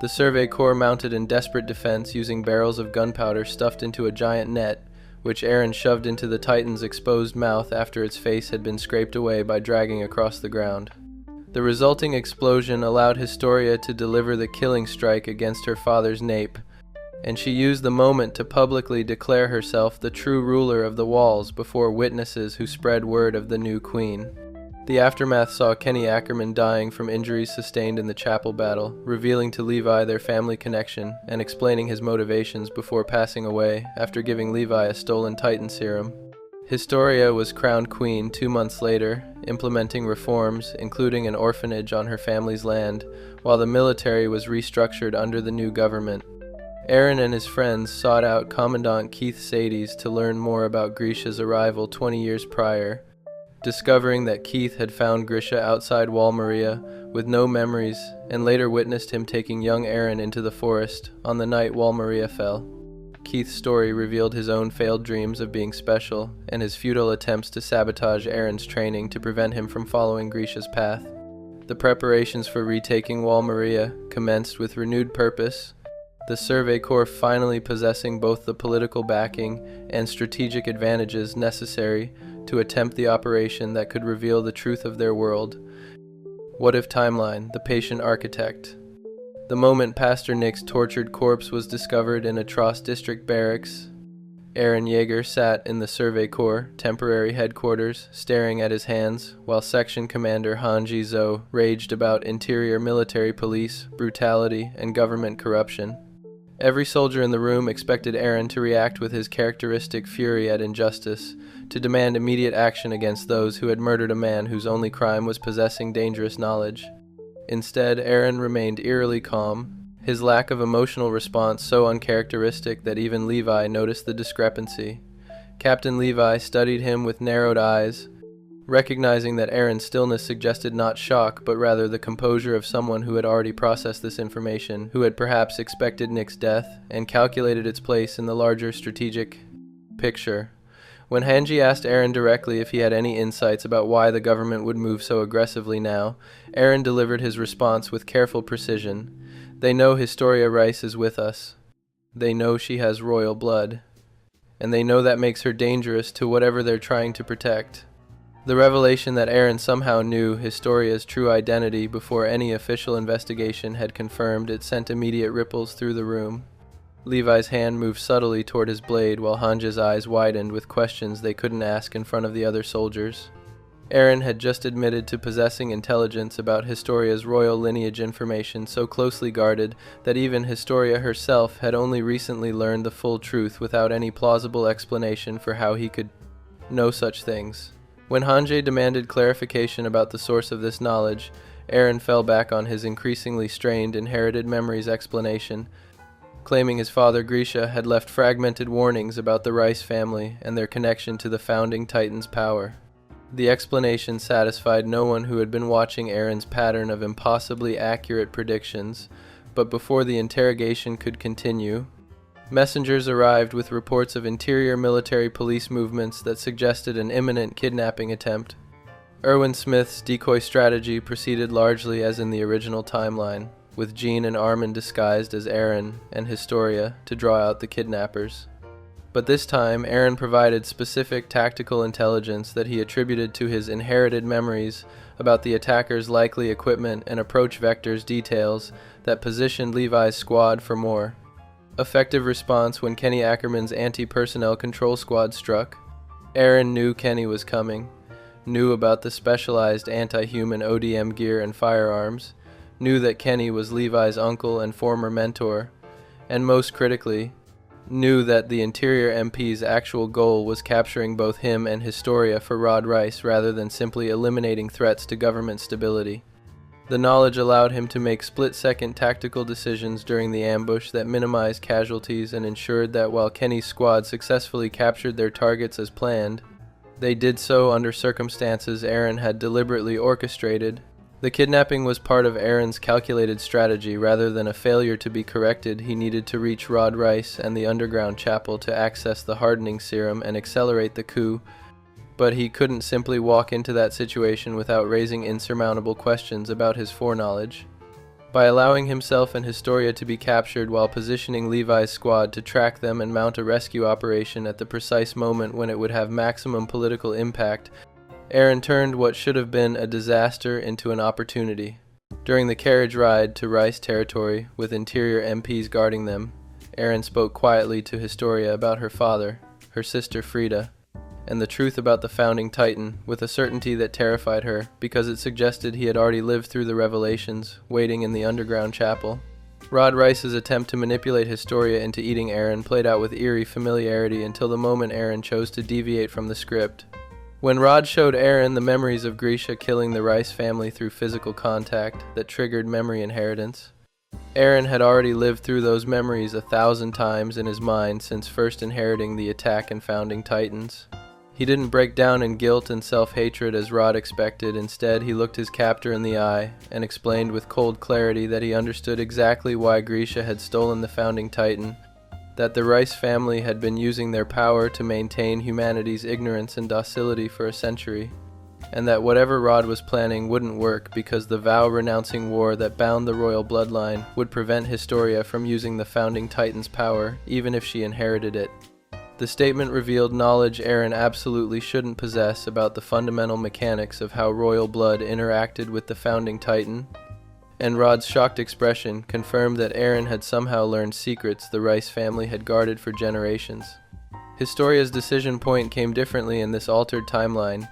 The Survey Corps mounted in desperate defense using barrels of gunpowder stuffed into a giant net, which Eren shoved into the Titan's exposed mouth after its face had been scraped away by dragging across the ground. The resulting explosion allowed Historia to deliver the killing strike against her father's nape, and she used the moment to publicly declare herself the true ruler of the walls before witnesses who spread word of the new queen. The aftermath saw Kenny Ackerman dying from injuries sustained in the chapel battle, revealing to Levi their family connection and explaining his motivations before passing away after giving Levi a stolen Titan serum. Historia was crowned queen 2 months later, implementing reforms, including an orphanage on her family's land, while the military was restructured under the new government. Eren and his friends sought out Commandant Keith Sades to learn more about Grisha's arrival 20 years prior, discovering that Keith had found Grisha outside Wall Maria with no memories and later witnessed him taking young Eren into the forest on the night Wall Maria fell. Keith's story revealed his own failed dreams of being special and his futile attempts to sabotage Eren's training to prevent him from following Grisha's path. The preparations for retaking Wall Maria commenced with renewed purpose, the Survey Corps finally possessing both the political backing and strategic advantages necessary to attempt the operation that could reveal the truth of their world. What if Timeline, the patient architect? The moment Pastor Nick's tortured corpse was discovered in a Tross district barracks, Eren Yeager sat in the Survey Corps temporary headquarters, staring at his hands, while Section Commander Hanji Zhou raged about interior military police, brutality, and government corruption. Every soldier in the room expected Eren to react with his characteristic fury at injustice, to demand immediate action against those who had murdered a man whose only crime was possessing dangerous knowledge. Instead, Eren remained eerily calm, his lack of emotional response so uncharacteristic that even Levi noticed the discrepancy. Captain Levi studied him with narrowed eyes, recognizing that Eren's stillness suggested not shock, but rather the composure of someone who had already processed this information, who had perhaps expected Nick's death, and calculated its place in the larger strategic picture. When Hanji asked Eren directly if he had any insights about why the government would move so aggressively now, Eren delivered his response with careful precision. They know Historia Rice is with us. They know she has royal blood. And they know that makes her dangerous to whatever they're trying to protect. The revelation that Eren somehow knew Historia's true identity before any official investigation had confirmed it sent immediate ripples through the room. Levi's hand moved subtly toward his blade while Hanja's eyes widened with questions they couldn't ask in front of the other soldiers. Eren had just admitted to possessing intelligence about Historia's royal lineage, information so closely guarded that even Historia herself had only recently learned the full truth without any plausible explanation for how he could know such things. When Hanji demanded clarification about the source of this knowledge, Eren fell back on his increasingly strained inherited memories explanation, claiming his father Grisha had left fragmented warnings about the Rice family and their connection to the founding Titan's power. The explanation satisfied no one who had been watching Eren's pattern of impossibly accurate predictions, but before the interrogation could continue, messengers arrived with reports of interior military police movements that suggested an imminent kidnapping attempt. Erwin Smith's decoy strategy proceeded largely as in the original timeline, with Jean and Armin disguised as Eren and Historia to draw out the kidnappers. But this time, Eren provided specific tactical intelligence that he attributed to his inherited memories about the attackers' likely equipment and approach vectors details that positioned Levi's squad for more effective response when Kenny Ackerman's anti-personnel control squad struck. Eren knew Kenny was coming, knew about the specialized anti-human ODM gear and firearms, knew that Kenny was Levi's uncle and former mentor, and most critically, knew that the Interior MP's actual goal was capturing both him and Historia for Rod Rice rather than simply eliminating threats to government stability. The knowledge allowed him to make split-second tactical decisions during the ambush that minimized casualties and ensured that while Kenny's squad successfully captured their targets as planned, they did so under circumstances Eren had deliberately orchestrated, The kidnapping was part of Eren's calculated strategy. Rather than a failure to be corrected, he needed to reach Rod Rice and the underground chapel to access the hardening serum and accelerate the coup, but he couldn't simply walk into that situation without raising insurmountable questions about his foreknowledge. By allowing himself and Historia to be captured while positioning Levi's squad to track them and mount a rescue operation at the precise moment when it would have maximum political impact, Eren turned what should have been a disaster into an opportunity. During the carriage ride to Rice territory, with interior MPs guarding them, Eren spoke quietly to Historia about her father, her sister Frida, and the truth about the founding Titan, with a certainty that terrified her, because it suggested he had already lived through the revelations, waiting in the underground chapel. Rod Rice's attempt to manipulate Historia into eating Eren played out with eerie familiarity until the moment Eren chose to deviate from the script. When Rod showed Eren the memories of Grisha killing the Rice family through physical contact that triggered memory inheritance, Eren had already lived through those memories 1,000 times in his mind since first inheriting the attack and founding Titans. He didn't break down in guilt and self-hatred as Rod expected. Instead, he looked his captor in the eye and explained with cold clarity that he understood exactly why Grisha had stolen the founding Titan, that the Rice family had been using their power to maintain humanity's ignorance and docility for a century, and that whatever Rod was planning wouldn't work because the vow-renouncing war that bound the royal bloodline would prevent Historia from using the founding Titan's power, even if she inherited it. The statement revealed knowledge Eren absolutely shouldn't possess about the fundamental mechanics of how royal blood interacted with the founding Titan, and Rod's shocked expression confirmed that Eren had somehow learned secrets the Rice family had guarded for generations. Historia's decision point came differently in this altered timeline.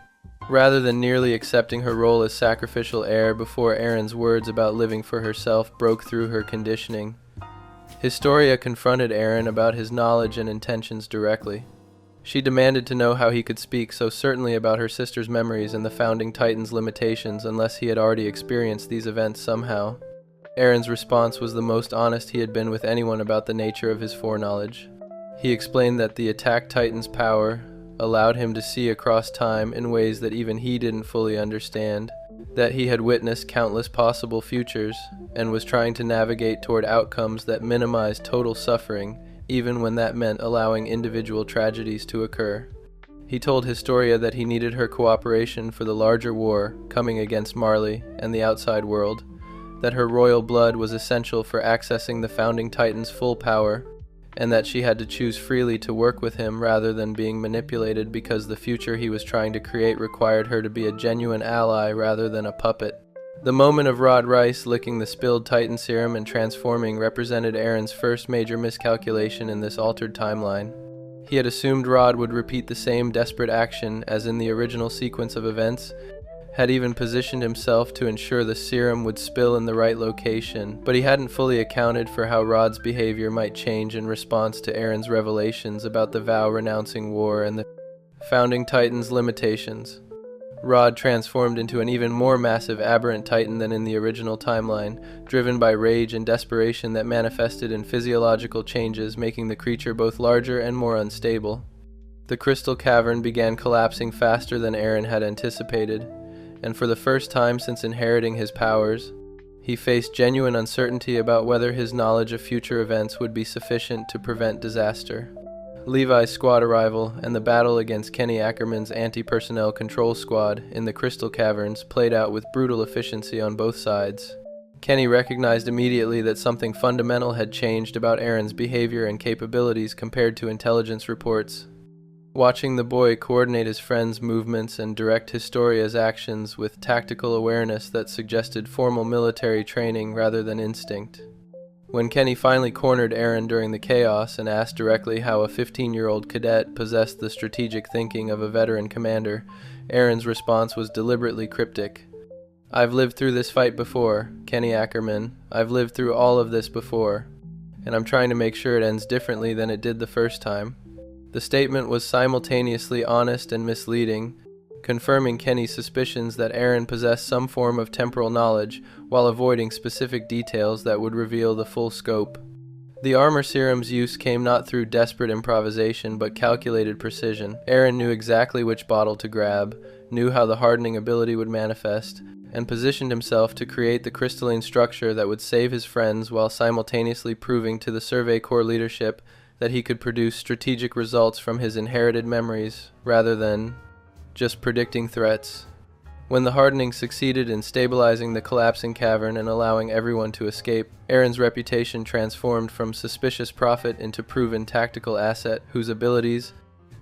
Rather than nearly accepting her role as sacrificial heir before Eren's words about living for herself broke through her conditioning, Historia confronted Eren about his knowledge and intentions directly. She demanded to know how he could speak so certainly about her sister's memories and the founding Titan's limitations unless he had already experienced these events somehow. Eren's response was the most honest he had been with anyone about the nature of his foreknowledge. He explained that the attack Titan's power allowed him to see across time in ways that even he didn't fully understand, that he had witnessed countless possible futures and was trying to navigate toward outcomes that minimized total suffering, even when that meant allowing individual tragedies to occur. He told Historia that he needed her cooperation for the larger war coming against Marley and the outside world, that her royal blood was essential for accessing the founding Titan's full power, and that she had to choose freely to work with him rather than being manipulated because the future he was trying to create required her to be a genuine ally rather than a puppet. The moment of Rod Rice licking the spilled Titan serum and transforming represented Eren's first major miscalculation in this altered timeline. He had assumed Rod would repeat the same desperate action as in the original sequence of events, had even positioned himself to ensure the serum would spill in the right location, but he hadn't fully accounted for how Rod's behavior might change in response to Eren's revelations about the vow-renouncing war and the founding Titan's limitations. Rod transformed into an even more massive aberrant Titan than in the original timeline, driven by rage and desperation that manifested in physiological changes, making the creature both larger and more unstable. The crystal cavern began collapsing faster than Eren had anticipated, and for the first time since inheriting his powers, he faced genuine uncertainty about whether his knowledge of future events would be sufficient to prevent disaster. Levi's squad arrival and the battle against Kenny Ackerman's anti-personnel control squad in the Crystal Caverns played out with brutal efficiency on both sides. Kenny recognized immediately that something fundamental had changed about Eren's behavior and capabilities compared to intelligence reports. Watching the boy coordinate his friend's movements and direct Historia's actions with tactical awareness that suggested formal military training rather than instinct. When Kenny finally cornered Eren during the chaos and asked directly how a 15-year-old cadet possessed the strategic thinking of a veteran commander, Eren's response was deliberately cryptic. "I've lived through this fight before, Kenny Ackerman. I've lived through all of this before, and I'm trying to make sure it ends differently than it did the first time." The statement was simultaneously honest and misleading, confirming Kenny's suspicions that Eren possessed some form of temporal knowledge while avoiding specific details that would reveal the full scope. The armor serum's use came not through desperate improvisation but calculated precision. Eren knew exactly which bottle to grab, knew how the hardening ability would manifest, and positioned himself to create the crystalline structure that would save his friends while simultaneously proving to the Survey Corps leadership that he could produce strategic results from his inherited memories rather than just predicting threats. When the hardening succeeded in stabilizing the collapsing cavern and allowing everyone to escape, Eren's reputation transformed from suspicious prophet into proven tactical asset whose abilities,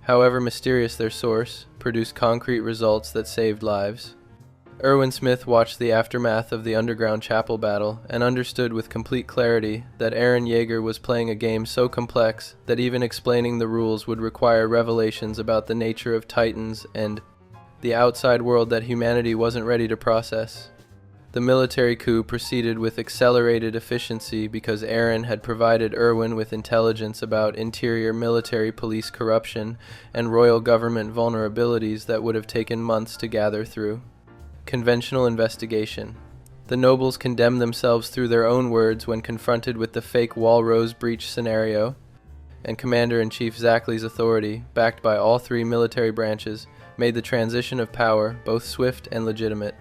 however mysterious their source, produced concrete results that saved lives. Erwin Smith watched the aftermath of the underground chapel battle and understood with complete clarity that Eren Yeager was playing a game so complex that even explaining the rules would require revelations about the nature of Titans and the outside world that humanity wasn't ready to process. The military coup proceeded with accelerated efficiency because Eren had provided Erwin with intelligence about interior military police corruption and royal government vulnerabilities that would have taken months to gather through. Conventional investigation. The nobles condemned themselves through their own words when confronted with the fake Walrose breach scenario, and Commander-in-Chief Zackley's authority, backed by all three military branches, made the transition of power both swift and legitimate.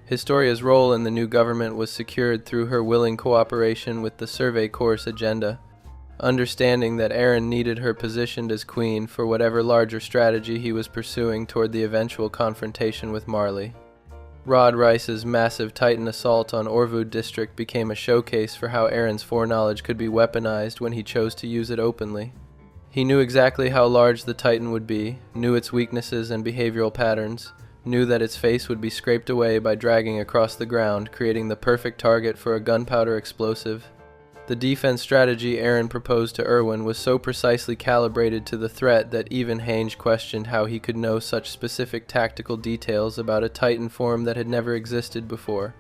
Historia's role in the new government was secured through her willing cooperation with the Survey Corps' agenda, understanding that Eren needed her positioned as queen for whatever larger strategy he was pursuing toward the eventual confrontation with Marley. Rod Rice's massive Titan assault on Orvud district became a showcase for how Eren's foreknowledge could be weaponized when he chose to use it openly. He knew exactly how large the Titan would be, knew its weaknesses and behavioral patterns, knew that its face would be scraped away by dragging across the ground, creating the perfect target for a gunpowder explosive. The defense strategy Eren proposed to Erwin was so precisely calibrated to the threat that even Hange questioned how he could know such specific tactical details about a Titan form that had never existed before.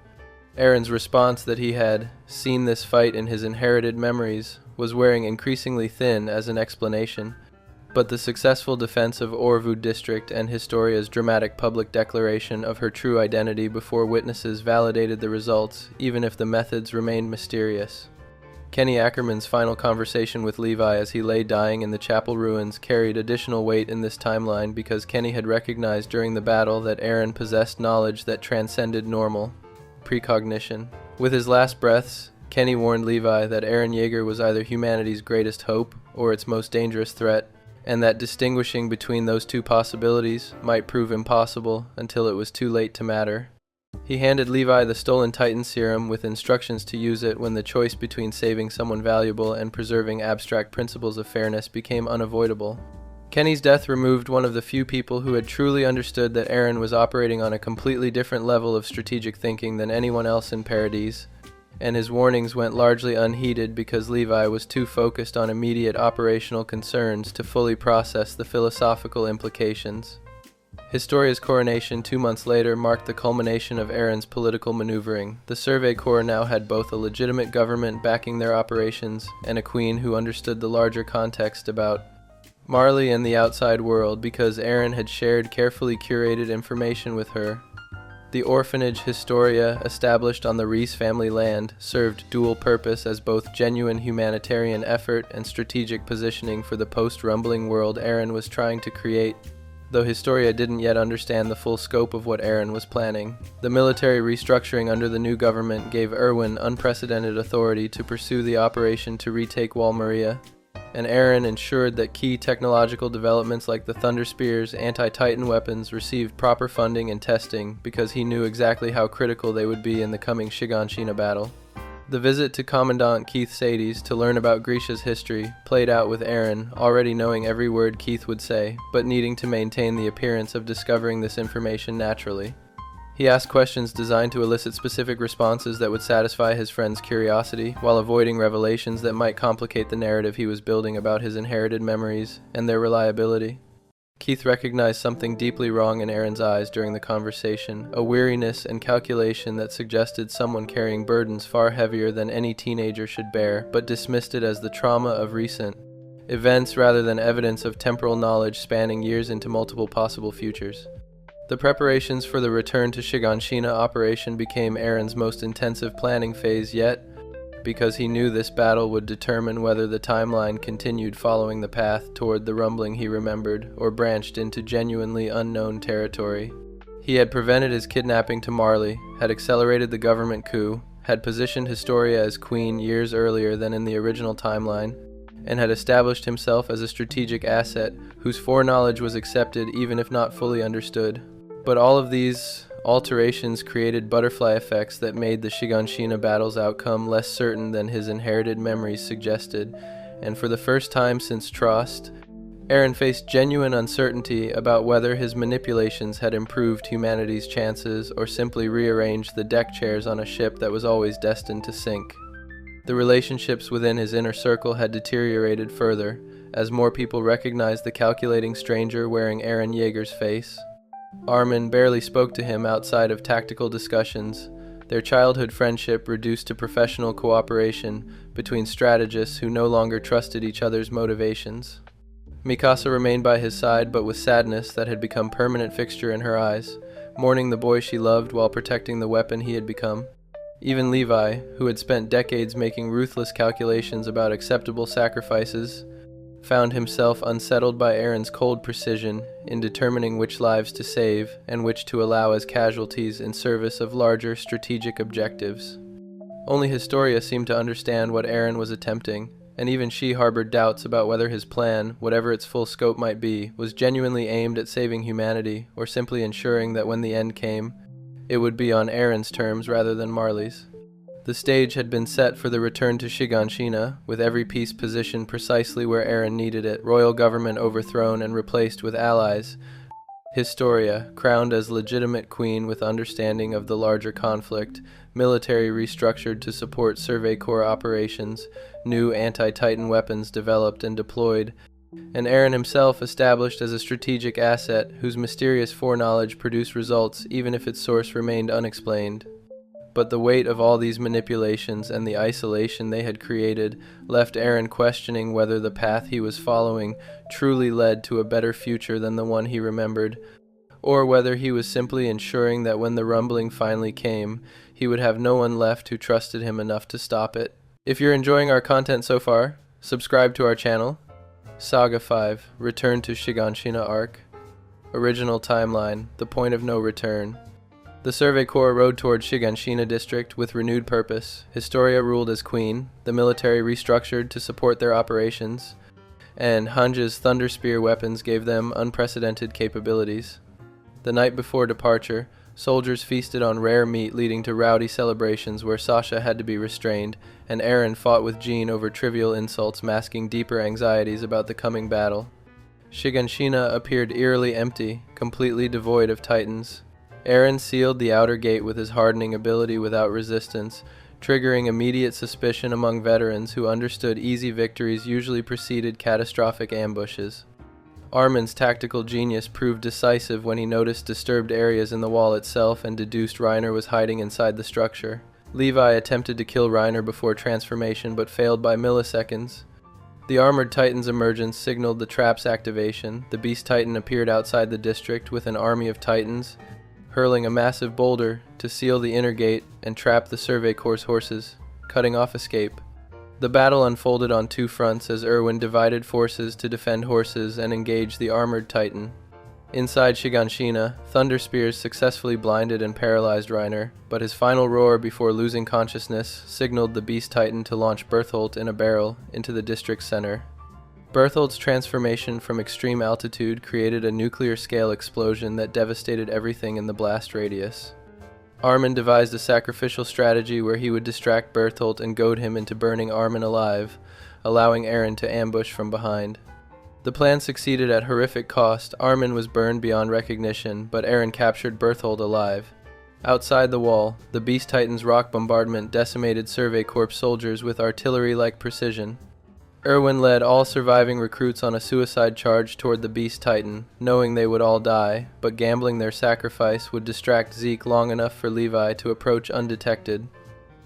Eren's response that he had seen this fight in his inherited memories was wearing increasingly thin as an explanation, but the successful defense of Orvud district and Historia's dramatic public declaration of her true identity before witnesses validated the results, even if the methods remained mysterious. Kenny Ackerman's final conversation with Levi as he lay dying in the chapel ruins carried additional weight in this timeline because Kenny had recognized during the battle that Eren possessed knowledge that transcended normal precognition. With his last breaths, Kenny warned Levi that Eren Yeager was either humanity's greatest hope or its most dangerous threat, and that distinguishing between those two possibilities might prove impossible until it was too late to matter. He handed Levi the stolen Titan serum with instructions to use it when the choice between saving someone valuable and preserving abstract principles of fairness became unavoidable. Kenny's death removed one of the few people who had truly understood that Eren was operating on a completely different level of strategic thinking than anyone else in Paradise, and his warnings went largely unheeded because Levi was too focused on immediate operational concerns to fully process the philosophical implications. Historia's coronation 2 months later marked the culmination of Eren's political maneuvering. The Survey Corps now had both a legitimate government backing their operations and a queen who understood the larger context about Marley and the outside world because Eren had shared carefully curated information with her. The orphanage Historia, established on the Reese family land, served dual purpose as both genuine humanitarian effort and strategic positioning for the post-rumbling world Eren was trying to create. Though Historia didn't yet understand the full scope of what Eren was planning, the military restructuring under the new government gave Erwin unprecedented authority to pursue the operation to retake Wall Maria, and Eren ensured that key technological developments like the Thunder Spear's anti-Titan weapons received proper funding and testing because he knew exactly how critical they would be in the coming Shiganshina battle. The visit to Commandant Keith Sades to learn about Grisha's history played out with Eren already knowing every word Keith would say, but needing to maintain the appearance of discovering this information naturally. He asked questions designed to elicit specific responses that would satisfy his friend's curiosity, while avoiding revelations that might complicate the narrative he was building about his inherited memories and their reliability. Keith recognized something deeply wrong in Eren's eyes during the conversation, a weariness and calculation that suggested someone carrying burdens far heavier than any teenager should bear, but dismissed it as the trauma of recent events rather than evidence of temporal knowledge spanning years into multiple possible futures. The preparations for the return to Shiganshina operation became Eren's most intensive planning phase yet, because he knew this battle would determine whether the timeline continued following the path toward the rumbling he remembered, or branched into genuinely unknown territory. He had prevented his kidnapping to Marley, had accelerated the government coup, had positioned Historia as queen years earlier than in the original timeline, and had established himself as a strategic asset whose foreknowledge was accepted even if not fully understood. But all of these alterations created butterfly effects that made the Shiganshina battle's outcome less certain than his inherited memories suggested, and for the first time since Trost, Eren faced genuine uncertainty about whether his manipulations had improved humanity's chances or simply rearranged the deck chairs on a ship that was always destined to sink. The relationships within his inner circle had deteriorated further, as more people recognized the calculating stranger wearing Eren Yeager's face. Armin barely spoke to him outside of tactical discussions, their childhood friendship reduced to professional cooperation between strategists who no longer trusted each other's motivations. Mikasa remained by his side, but with sadness that had become a permanent fixture in her eyes, mourning the boy she loved while protecting the weapon he had become. Even Levi, who had spent decades making ruthless calculations about acceptable sacrifices, found himself unsettled by Eren's cold precision in determining which lives to save and which to allow as casualties in service of larger strategic objectives. Only Historia seemed to understand what Eren was attempting, and even she harbored doubts about whether his plan, whatever its full scope might be, was genuinely aimed at saving humanity or simply ensuring that when the end came, it would be on Eren's terms rather than Marley's. The stage had been set for the return to Shiganshina, with every piece positioned precisely where Eren needed it, royal government overthrown and replaced with allies, Historia, crowned as legitimate queen with understanding of the larger conflict, military restructured to support Survey Corps operations, new anti-Titan weapons developed and deployed, and Eren himself established as a strategic asset whose mysterious foreknowledge produced results even if its source remained unexplained. But the weight of all these manipulations and the isolation they had created left Eren questioning whether the path he was following truly led to a better future than the one he remembered, or whether he was simply ensuring that when the rumbling finally came, he would have no one left who trusted him enough to stop it. If you're enjoying our content so far, subscribe to our channel. Saga 5, Return to Shiganshina Arc. Original timeline, the point of no return. The Survey Corps rode toward Shiganshina district with renewed purpose. Historia ruled as queen, the military restructured to support their operations, and Hanja's Thunder Spear weapons gave them unprecedented capabilities. The night before departure, soldiers feasted on rare meat leading to rowdy celebrations where Sasha had to be restrained, and Eren fought with Jean over trivial insults masking deeper anxieties about the coming battle. Shiganshina appeared eerily empty, completely devoid of Titans. Eren sealed the outer gate with his hardening ability without resistance, triggering immediate suspicion among veterans who understood easy victories usually preceded catastrophic ambushes. Armin's tactical genius proved decisive when he noticed disturbed areas in the wall itself and deduced Reiner was hiding inside the structure. Levi attempted to kill Reiner before transformation but failed by milliseconds. The armored Titan's emergence signaled the trap's activation. The Beast Titan appeared outside the district with an army of Titans, hurling a massive boulder to seal the inner gate and trap the Survey Corps' horses, cutting off escape. The battle unfolded on two fronts as Erwin divided forces to defend horses and engage the armored Titan. Inside Shiganshina, Thunder Spears successfully blinded and paralyzed Reiner, but his final roar before losing consciousness signaled the Beast Titan to launch Bertholdt in a barrel into the district's center. Bertholdt's transformation from extreme altitude created a nuclear-scale explosion that devastated everything in the blast radius. Armin devised a sacrificial strategy where he would distract Bertholdt and goad him into burning Armin alive, allowing Eren to ambush from behind. The plan succeeded at horrific cost. Armin was burned beyond recognition, but Eren captured Bertholdt alive. Outside the wall, the Beast Titan's rock bombardment decimated Survey Corps soldiers with artillery-like precision. Erwin led all surviving recruits on a suicide charge toward the Beast Titan, knowing they would all die, but gambling their sacrifice would distract Zeke long enough for Levi to approach undetected.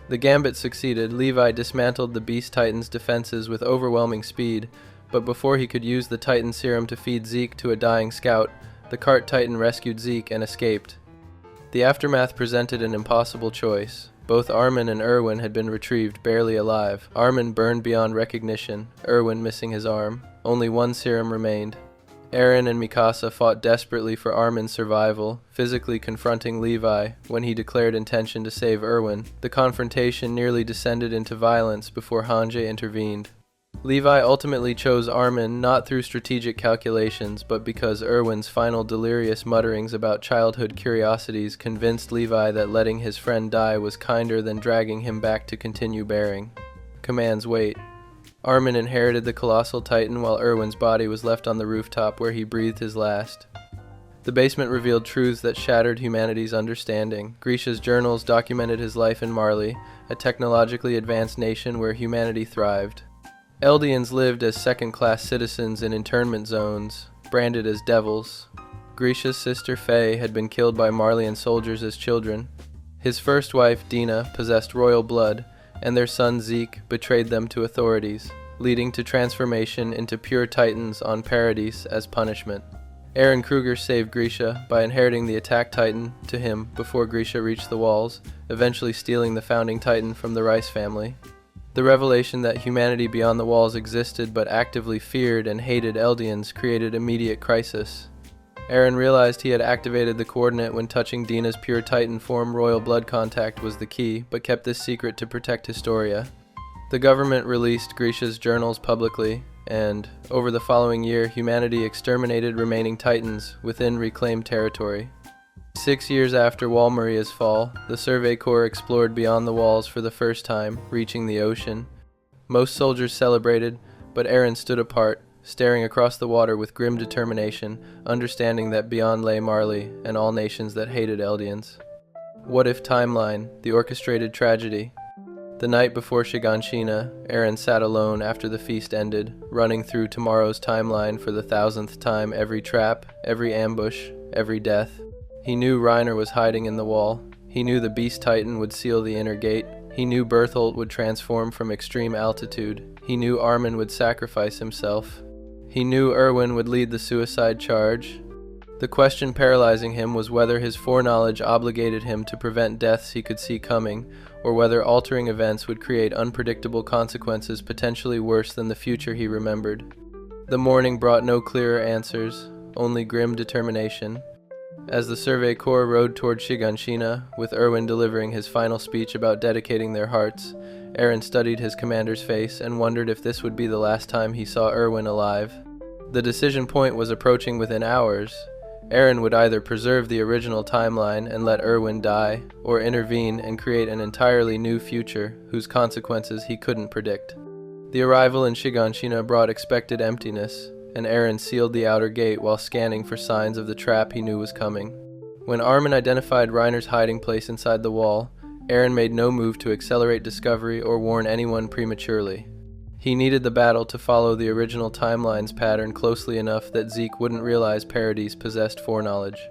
The gambit succeeded. Levi dismantled the Beast Titan's defenses with overwhelming speed, but before he could use the Titan serum to feed Zeke to a dying scout, the Cart Titan rescued Zeke and escaped. The aftermath presented an impossible choice. Both Armin and Erwin had been retrieved barely alive. Armin burned beyond recognition, Erwin missing his arm. Only one serum remained. Eren and Mikasa fought desperately for Armin's survival, physically confronting Levi when he declared intention to save Erwin. The confrontation nearly descended into violence before Hanji intervened. Levi ultimately chose Armin not through strategic calculations, but because Erwin's final delirious mutterings about childhood curiosities convinced Levi that letting his friend die was kinder than dragging him back to continue bearing. Commands wait. Armin inherited the colossal titan while Erwin's body was left on the rooftop where he breathed his last. The basement revealed truths that shattered humanity's understanding. Grisha's journals documented his life in Marley, a technologically advanced nation where humanity thrived. Eldians lived as second-class citizens in internment zones, branded as devils. Grisha's sister Faye had been killed by Marleyan soldiers as children. His first wife, Dina, possessed royal blood, and their son Zeke betrayed them to authorities, leading to transformation into pure titans on Paradise as punishment. Eren Kruger saved Grisha by inheriting the attack titan to him before Grisha reached the walls, eventually stealing the founding titan from the Rice family. The revelation that humanity beyond the walls existed but actively feared and hated Eldians created immediate crisis. Eren realized he had activated the coordinate when touching Dina's pure titan form. Royal blood contact was the key, but kept this secret to protect Historia. The government released Grisha's journals publicly, and, over the following year, humanity exterminated remaining titans within reclaimed territory. 6 years after Wall Maria's fall, the Survey Corps explored beyond the walls for the first time, reaching the ocean. Most soldiers celebrated, but Eren stood apart, staring across the water with grim determination, understanding that beyond lay Marley and all nations that hated Eldians. What if timeline, the orchestrated tragedy? The night before Shiganshina, Eren sat alone after the feast ended, running through tomorrow's timeline for the 1000th time. Every trap, every ambush, every death. He knew Reiner was hiding in the wall. He knew the Beast Titan would seal the inner gate. He knew Bertholdt would transform from extreme altitude. He knew Armin would sacrifice himself. He knew Erwin would lead the suicide charge. The question paralyzing him was whether his foreknowledge obligated him to prevent deaths he could see coming, or whether altering events would create unpredictable consequences potentially worse than the future he remembered. The morning brought no clearer answers, only grim determination. As the Survey Corps rode toward Shiganshina, with Erwin delivering his final speech about dedicating their hearts, Eren studied his commander's face and wondered if this would be the last time he saw Erwin alive. The decision point was approaching within hours. Eren would either preserve the original timeline and let Erwin die, or intervene and create an entirely new future whose consequences he couldn't predict. The arrival in Shiganshina brought expected emptiness, and Eren sealed the outer gate while scanning for signs of the trap he knew was coming. When Armin identified Reiner's hiding place inside the wall, Eren made no move to accelerate discovery or warn anyone prematurely. He needed the battle to follow the original timeline's pattern closely enough that Zeke wouldn't realize Paradise possessed foreknowledge.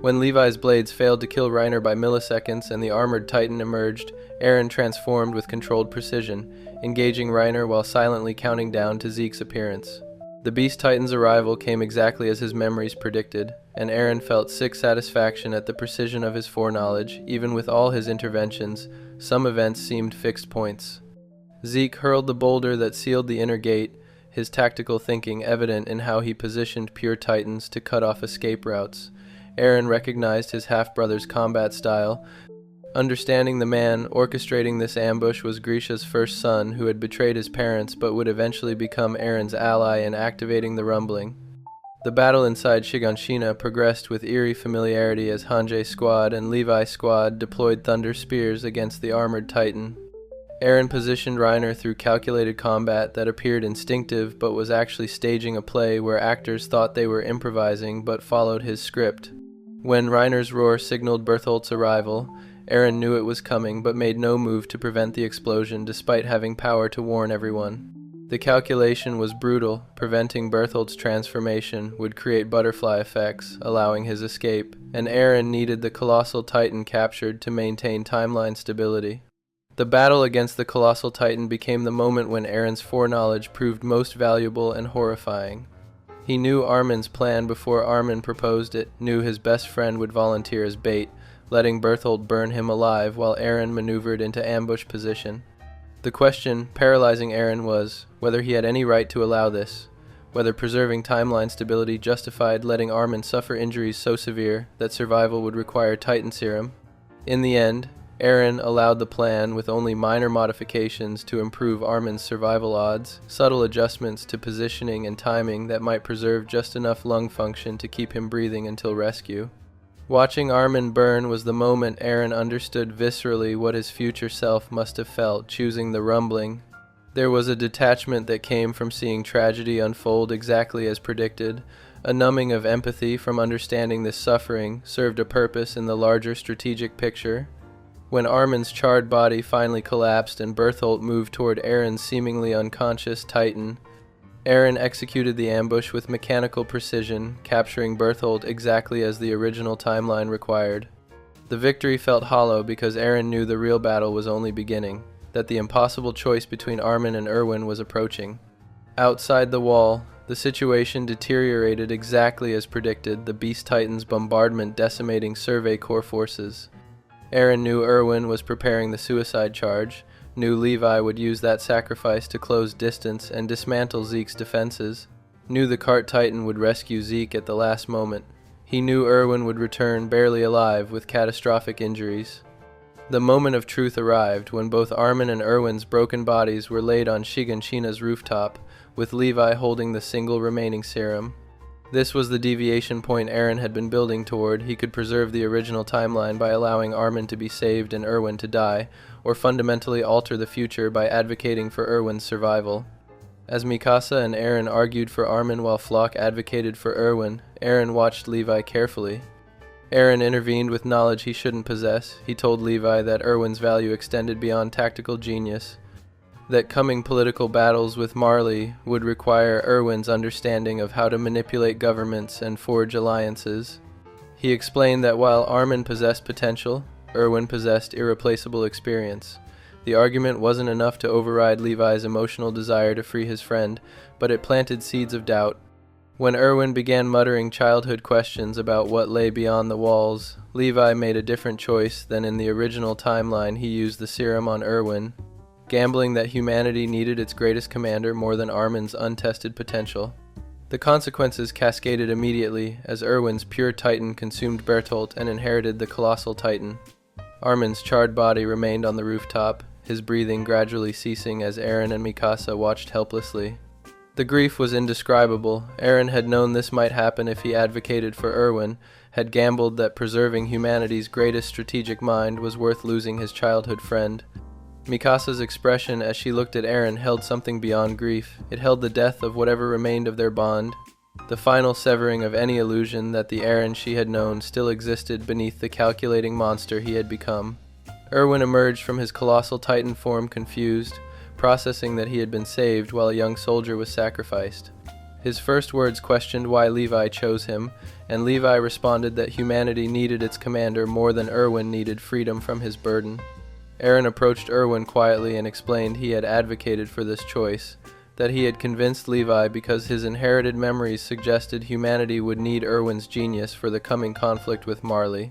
When Levi's blades failed to kill Reiner by milliseconds and the armored titan emerged, Eren transformed with controlled precision, engaging Reiner while silently counting down to Zeke's appearance. The Beast Titan's arrival came exactly as his memories predicted, and Eren felt sick satisfaction at the precision of his foreknowledge. Even with all his interventions, some events seemed fixed points. Zeke hurled the boulder that sealed the inner gate, his tactical thinking evident in how he positioned pure titans to cut off escape routes. Eren recognized his half-brother's combat style. Understanding the man orchestrating this ambush was Grisha's first son, who had betrayed his parents but would eventually become Eren's ally in activating the rumbling. The battle inside Shiganshina progressed with eerie familiarity as Hanji's squad and Levi's squad deployed thunder spears against the armored titan. Eren positioned Reiner through calculated combat that appeared instinctive but was actually staging a play where actors thought they were improvising but followed his script. When Reiner's roar signaled Bertholdt's arrival, Eren knew it was coming but made no move to prevent the explosion despite having power to warn everyone. The calculation was brutal. Preventing Bertholdt's transformation would create butterfly effects, allowing his escape, and Eren needed the colossal titan captured to maintain timeline stability. The battle against the colossal titan became the moment when Eren's foreknowledge proved most valuable and horrifying. He knew Armin's plan before Armin proposed it, knew his best friend would volunteer as bait, letting Bertholdt burn him alive while Eren maneuvered into ambush position. The question paralyzing Eren was whether he had any right to allow this, whether preserving timeline stability justified letting Armin suffer injuries so severe that survival would require Titan serum. In the end, Eren allowed the plan with only minor modifications to improve Armin's survival odds, subtle adjustments to positioning and timing that might preserve just enough lung function to keep him breathing until rescue. Watching Armin burn was the moment Eren understood viscerally what his future self must have felt, choosing the rumbling. There was a detachment that came from seeing tragedy unfold exactly as predicted. A numbing of empathy from understanding this suffering served a purpose in the larger strategic picture. When Armin's charred body finally collapsed and Bertholdt moved toward Eren's seemingly unconscious Titan, Eren executed the ambush with mechanical precision, capturing Bertholdt exactly as the original timeline required. The victory felt hollow because Eren knew the real battle was only beginning, that the impossible choice between Armin and Erwin was approaching. Outside the wall, the situation deteriorated exactly as predicted, the Beast Titan's bombardment decimating Survey Corps forces. Eren knew Erwin was preparing the suicide charge, knew Levi would use that sacrifice to close distance and dismantle Zeke's defenses, knew the Cart Titan would rescue Zeke at the last moment. He knew Erwin would return barely alive with catastrophic injuries. The moment of truth arrived when both Armin and Erwin's broken bodies were laid on Shiganshina's rooftop, with Levi holding the single remaining serum. This was the deviation point Eren had been building toward. He could preserve the original timeline by allowing Armin to be saved and Erwin to die, or fundamentally alter the future by advocating for Erwin's survival. As Mikasa and Eren argued for Armin while Floch advocated for Erwin, Eren watched Levi carefully. Eren intervened with knowledge he shouldn't possess. He told Levi that Erwin's value extended beyond tactical genius, that coming political battles with Marley would require Erwin's understanding of how to manipulate governments and forge alliances. He explained that while Armin possessed potential, Erwin possessed irreplaceable experience. The argument wasn't enough to override Levi's emotional desire to free his friend, but it planted seeds of doubt. When Erwin began muttering childhood questions about what lay beyond the walls, Levi made a different choice than in the original timeline. He used the serum on Erwin, gambling that humanity needed its greatest commander more than Armin's untested potential. The consequences cascaded immediately as Erwin's pure Titan consumed Bertholdt and inherited the colossal Titan. Armin's charred body remained on the rooftop, his breathing gradually ceasing as Eren and Mikasa watched helplessly. The grief was indescribable. Eren had known this might happen if he advocated for Erwin, had gambled that preserving humanity's greatest strategic mind was worth losing his childhood friend. Mikasa's expression as she looked at Eren held something beyond grief. It held the death of whatever remained of their bond, the final severing of any illusion that the Eren she had known still existed beneath the calculating monster he had become. Erwin emerged from his colossal Titan form confused, processing that he had been saved while a young soldier was sacrificed. His first words questioned why Levi chose him, and Levi responded that humanity needed its commander more than Erwin needed freedom from his burden. Eren approached Erwin quietly and explained he had advocated for this choice, that he had convinced Levi because his inherited memories suggested humanity would need Erwin's genius for the coming conflict with Marley.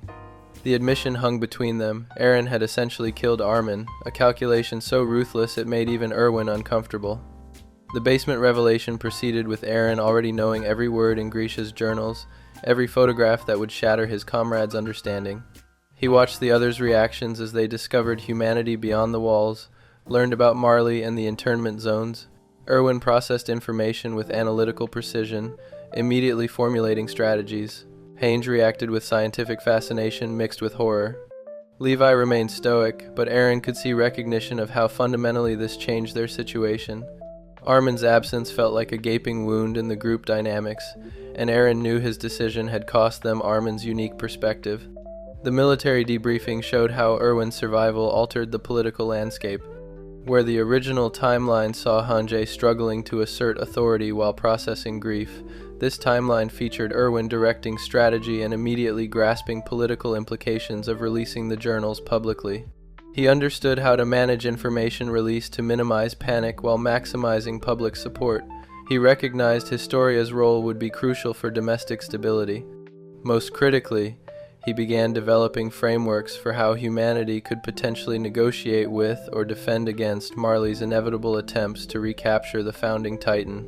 The admission hung between them. Eren had essentially killed Armin, a calculation so ruthless it made even Erwin uncomfortable. The basement revelation proceeded with Eren already knowing every word in Grisha's journals, every photograph that would shatter his comrades' understanding. He watched the others' reactions as they discovered humanity beyond the walls, learned about Marley and the internment zones. Erwin processed information with analytical precision, immediately formulating strategies. Haynes reacted with scientific fascination mixed with horror. Levi remained stoic, but Eren could see recognition of how fundamentally this changed their situation. Armin's absence felt like a gaping wound in the group dynamics, and Eren knew his decision had cost them Armin's unique perspective. The military debriefing showed how Erwin's survival altered the political landscape. Where the original timeline saw Hanji struggling to assert authority while processing grief, this timeline featured Erwin directing strategy and immediately grasping political implications of releasing the journals publicly. He understood how to manage information release to minimize panic while maximizing public support. He recognized Historia's role would be crucial for domestic stability. Most critically, he began developing frameworks for how humanity could potentially negotiate with or defend against Marley's inevitable attempts to recapture the founding Titan.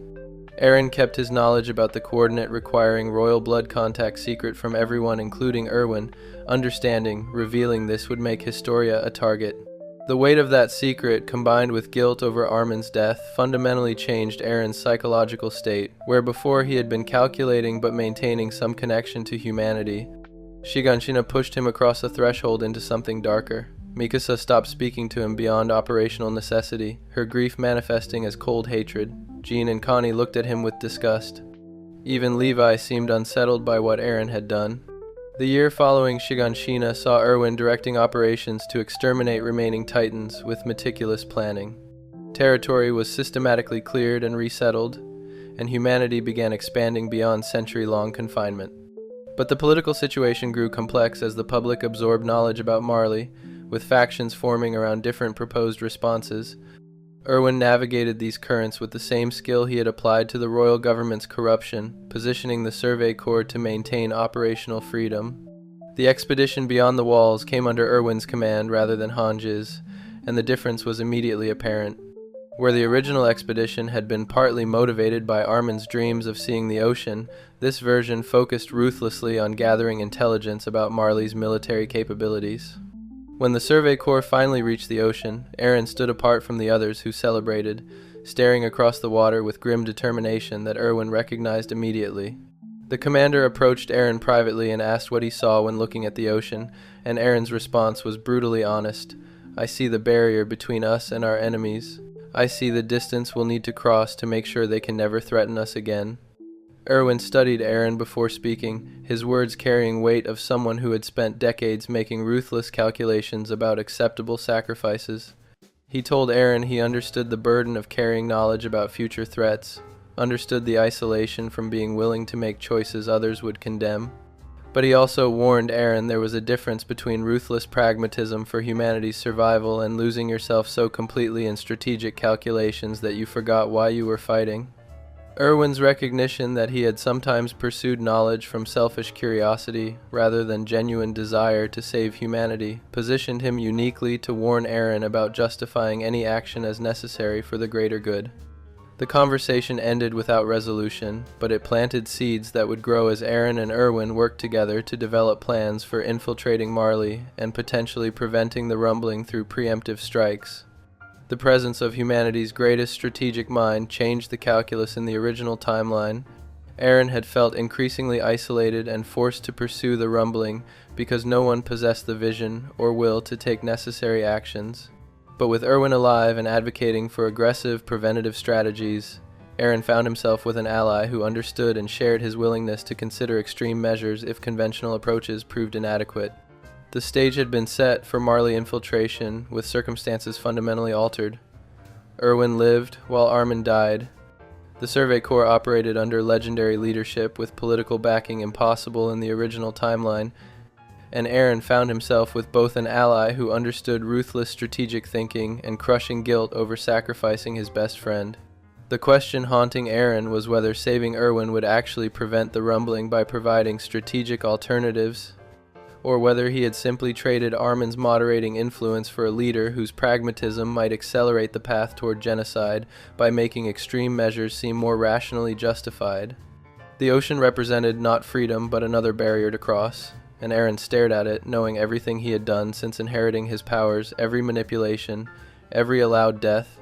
Eren kept his knowledge about the coordinate requiring royal blood contact secret from everyone, including Erwin, understanding, revealing this would make Historia a target. The weight of that secret, combined with guilt over Armin's death, fundamentally changed Eren's psychological state, where before he had been calculating but maintaining some connection to humanity. Shiganshina pushed him across the threshold into something darker. Mikasa stopped speaking to him beyond operational necessity, her grief manifesting as cold hatred. Jean and Connie looked at him with disgust. Even Levi seemed unsettled by what Eren had done. The year following Shiganshina saw Erwin directing operations to exterminate remaining Titans with meticulous planning. Territory was systematically cleared and resettled, and humanity began expanding beyond century-long confinement. But the political situation grew complex as the public absorbed knowledge about Marley, with factions forming around different proposed responses. Erwin navigated these currents with the same skill he had applied to the royal government's corruption, positioning the Survey Corps to maintain operational freedom. The expedition beyond the walls came under Erwin's command rather than Hanji's, and the difference was immediately apparent. Where the original expedition had been partly motivated by Armin's dreams of seeing the ocean, this version focused ruthlessly on gathering intelligence about Marley's military capabilities. When the Survey Corps finally reached the ocean, Eren stood apart from the others who celebrated, staring across the water with grim determination that Erwin recognized immediately. The commander approached Eren privately and asked what he saw when looking at the ocean, and Eren's response was brutally honest. "I see the barrier between us and our enemies. I see the distance we'll need to cross to make sure they can never threaten us again." Erwin studied Eren before speaking, his words carrying weight of someone who had spent decades making ruthless calculations about acceptable sacrifices. He told Eren he understood the burden of carrying knowledge about future threats, understood the isolation from being willing to make choices others would condemn. But he also warned Eren there was a difference between ruthless pragmatism for humanity's survival and losing yourself so completely in strategic calculations that you forgot why you were fighting. Erwin's recognition that he had sometimes pursued knowledge from selfish curiosity rather than genuine desire to save humanity positioned him uniquely to warn Eren about justifying any action as necessary for the greater good. The conversation ended without resolution, but it planted seeds that would grow as Eren and Erwin worked together to develop plans for infiltrating Marley and potentially preventing the rumbling through preemptive strikes. The presence of humanity's greatest strategic mind changed the calculus in the original timeline. Eren had felt increasingly isolated and forced to pursue the rumbling because no one possessed the vision or will to take necessary actions. But with Erwin alive and advocating for aggressive, preventative strategies, Eren found himself with an ally who understood and shared his willingness to consider extreme measures if conventional approaches proved inadequate. The stage had been set for Marley infiltration, with circumstances fundamentally altered. Erwin lived, while Armin died. The Survey Corps operated under legendary leadership with political backing impossible in the original timeline, and Eren found himself with both an ally who understood ruthless strategic thinking and crushing guilt over sacrificing his best friend. The question haunting Eren was whether saving Erwin would actually prevent the rumbling by providing strategic alternatives, or whether he had simply traded Armin's moderating influence for a leader whose pragmatism might accelerate the path toward genocide by making extreme measures seem more rationally justified. The ocean represented not freedom but another barrier to cross, and Eren stared at it, knowing everything he had done since inheriting his powers, every manipulation, every allowed death,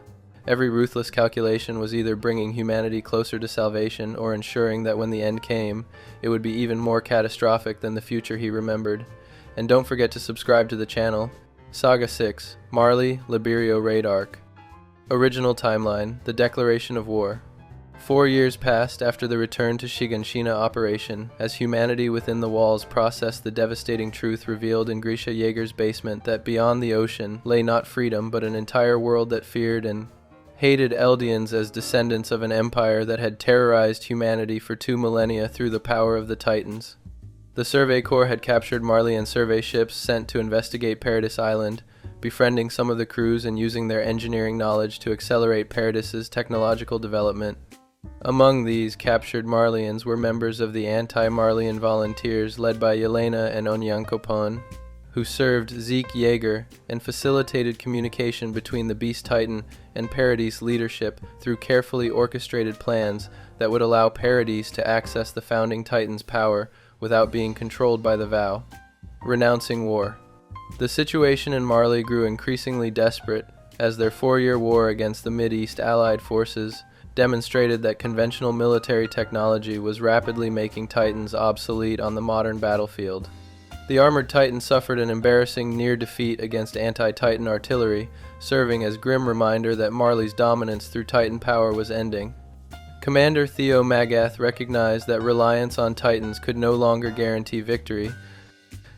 every ruthless calculation was either bringing humanity closer to salvation or ensuring that when the end came, it would be even more catastrophic than the future he remembered. And don't forget to subscribe to the channel. Saga 6, Marley, Liberio Raid Arc. Original timeline, the Declaration of War. 4 years passed after the return to Shiganshina operation, as humanity within the walls processed the devastating truth revealed in Grisha Jaeger's basement that beyond the ocean lay not freedom but an entire world that feared and hated Eldians as descendants of an empire that had terrorized humanity for 2 millennia through the power of the Titans. The Survey Corps had captured Marleyan survey ships sent to investigate Paradis Island, befriending some of the crews and using their engineering knowledge to accelerate Paradis's technological development. Among these captured Marleyans were members of the anti-Marleyan volunteers led by Yelena and Onyankopon, who served Zeke Yeager and facilitated communication between the Beast Titan and Paradis leadership through carefully orchestrated plans that would allow Paradis to access the Founding Titan's power without being controlled by the Vow. Renouncing war. The situation in Marley grew increasingly desperate as their 4-year war against the Mideast Allied forces demonstrated that conventional military technology was rapidly making Titans obsolete on the modern battlefield. The armored Titan suffered an embarrassing near defeat against anti-Titan artillery, serving as grim reminder that Marley's dominance through Titan power was ending. Commander Theo Magath recognized that reliance on Titans could no longer guarantee victory,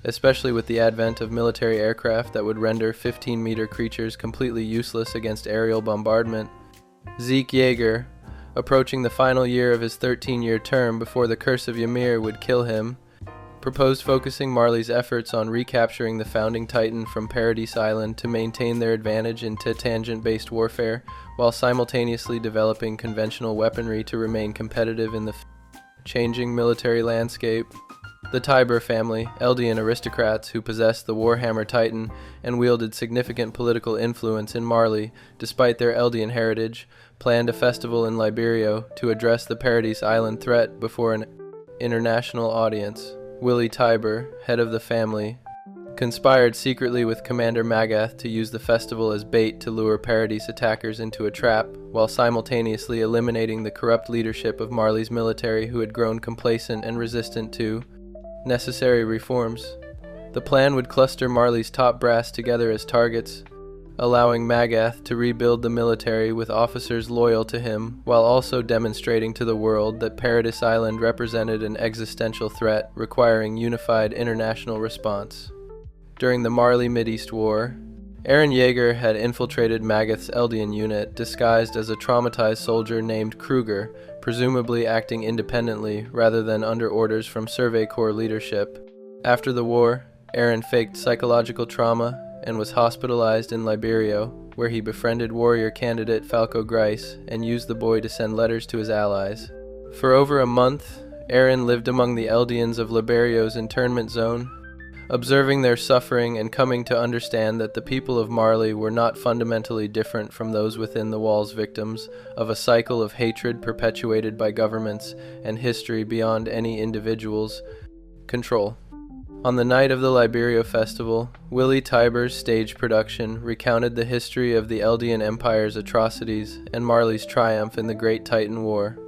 especially with the advent of military aircraft that would render 15-meter creatures completely useless against aerial bombardment. Zeke Yeager, approaching the final year of his 13-year term before the Curse of Ymir would kill him, proposed focusing Marley's efforts on recapturing the Founding Titan from Paradis Island to maintain their advantage in tangent-based warfare, while simultaneously developing conventional weaponry to remain competitive in the changing military landscape. The Tiber family, Eldian aristocrats who possessed the Warhammer Titan and wielded significant political influence in Marley despite their Eldian heritage, planned a festival in Liberio to address the Paradis Island threat before an international audience. Willie Tiber, head of the family, conspired secretly with Commander Magath to use the festival as bait to lure Paradis attackers into a trap, while simultaneously eliminating the corrupt leadership of Marley's military who had grown complacent and resistant to necessary reforms. The plan would cluster Marley's top brass together as targets, allowing Magath to rebuild the military with officers loyal to him, while also demonstrating to the world that Paradis Island represented an existential threat requiring unified international response. During the Marley Mideast War, Eren Yeager had infiltrated Magath's Eldian unit disguised as a traumatized soldier named Kruger, presumably acting independently rather than under orders from Survey Corps leadership. After the war, Eren faked psychological trauma and was hospitalized in Liberio, where he befriended warrior candidate Falco Grice and used the boy to send letters to his allies. For over a month, Eren lived among the Eldians of Liberio's internment zone, observing their suffering and coming to understand that the people of Marley were not fundamentally different from those within the Wall's victims of a cycle of hatred perpetuated by governments and history beyond any individual's control. On the night of the Liberio Festival, Willie Tiber's stage production recounted the history of the Eldian Empire's atrocities and Marley's triumph in the Great Titan War,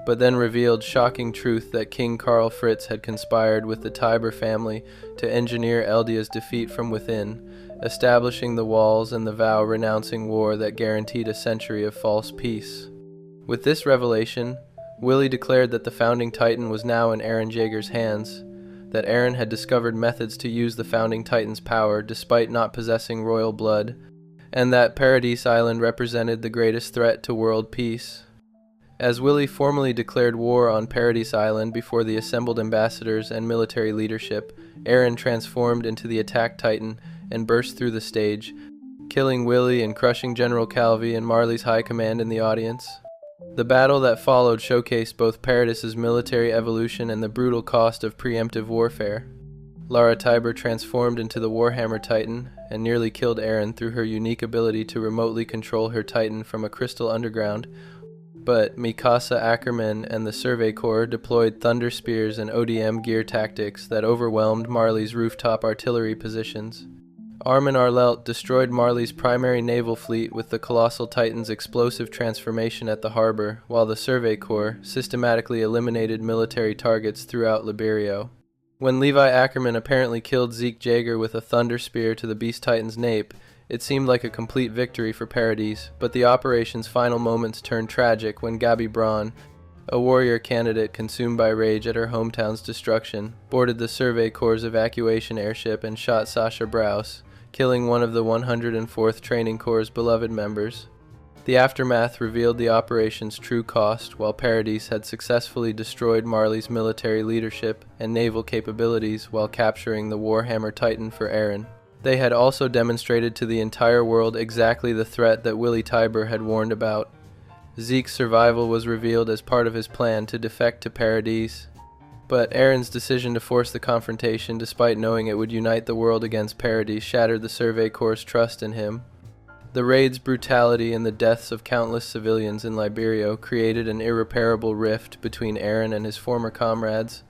but then revealed shocking truth that King Karl Fritz had conspired with the Tiber family to engineer Eldia's defeat from within, establishing the walls and the vow renouncing war that guaranteed a century of false peace. With this revelation, Willie declared that the Founding Titan was now in Eren Yeager's hands, that Eren had discovered methods to use the Founding Titan's power despite not possessing royal blood, and that Paradis Island represented the greatest threat to world peace. As Willie formally declared war on Paradis Island before the assembled ambassadors and military leadership, Eren transformed into the Attack Titan and burst through the stage, killing Willie and crushing General Calvi and Marley's high command in the audience. The battle that followed showcased both Paradis's military evolution and the brutal cost of preemptive warfare. Lara Tiber transformed into the Warhammer Titan and nearly killed Eren through her unique ability to remotely control her Titan from a crystal underground, but Mikasa Ackerman and the Survey Corps deployed Thunder Spears and ODM gear tactics that overwhelmed Marley's rooftop artillery positions. Armin Arlelt destroyed Marley's primary naval fleet with the Colossal Titan's explosive transformation at the harbor, while the Survey Corps systematically eliminated military targets throughout Liberio. When Levi Ackerman apparently killed Zeke Yeager with a Thunder Spear to the Beast Titan's nape, it seemed like a complete victory for Paradis, but the operation's final moments turned tragic when Gabi Braun, a warrior candidate consumed by rage at her hometown's destruction, boarded the Survey Corps' evacuation airship and shot Sasha Brous, killing one of the 104th Training Corps' beloved members. The aftermath revealed the operation's true cost, while Paradis had successfully destroyed Marley's military leadership and naval capabilities while capturing the Warhammer Titan for Eren. They had also demonstrated to the entire world exactly the threat that Willie Tiber had warned about. Zeke's survival was revealed as part of his plan to defect to Paradis. But Eren's decision to force the confrontation, despite knowing it would unite the world against Paradis, shattered the Survey Corps' trust in him. The raid's brutality and the deaths of countless civilians in Liberia created an irreparable rift between Eren and his former comrades,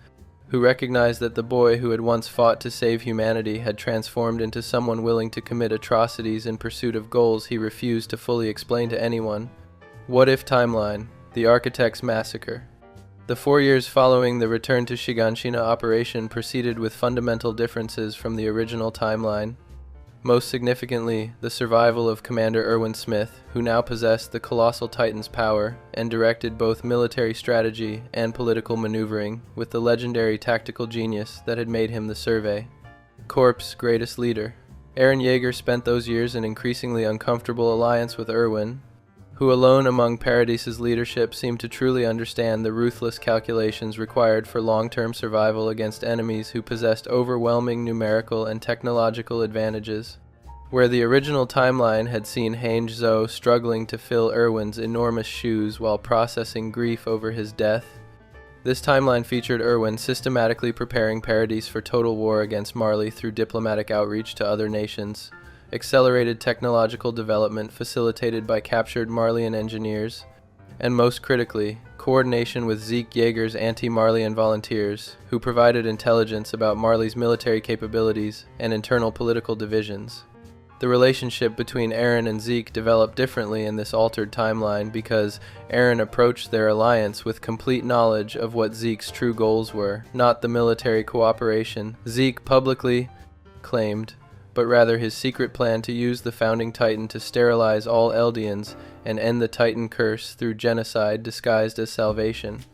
who recognized that the boy who had once fought to save humanity had transformed into someone willing to commit atrocities in pursuit of goals he refused to fully explain to anyone. What If Timeline: The Architect's Massacre. The 4 years following the return to Shiganshina operation proceeded with fundamental differences from the original timeline. Most significantly, the survival of Commander Erwin Smith, who now possessed the Colossal Titan's power and directed both military strategy and political maneuvering with the legendary tactical genius that had made him the Survey Corps' greatest leader. Eren Yeager spent those years in increasingly uncomfortable alliance with Erwin, who alone among Paradis' leadership seemed to truly understand the ruthless calculations required for long-term survival against enemies who possessed overwhelming numerical and technological advantages. Where the original timeline had seen Hange Zhou struggling to fill Erwin's enormous shoes while processing grief over his death, this timeline featured Erwin systematically preparing Paradis for total war against Marley through diplomatic outreach to other nations, accelerated technological development facilitated by captured Marleyan engineers, and most critically, coordination with Zeke Yeager's anti-Marleyan volunteers, who provided intelligence about Marley's military capabilities and internal political divisions. The relationship between Eren and Zeke developed differently in this altered timeline because Eren approached their alliance with complete knowledge of what Zeke's true goals were, not the military cooperation Zeke publicly claimed, but rather his secret plan to use the Founding Titan to sterilize all Eldians and end the Titan curse through genocide disguised as salvation.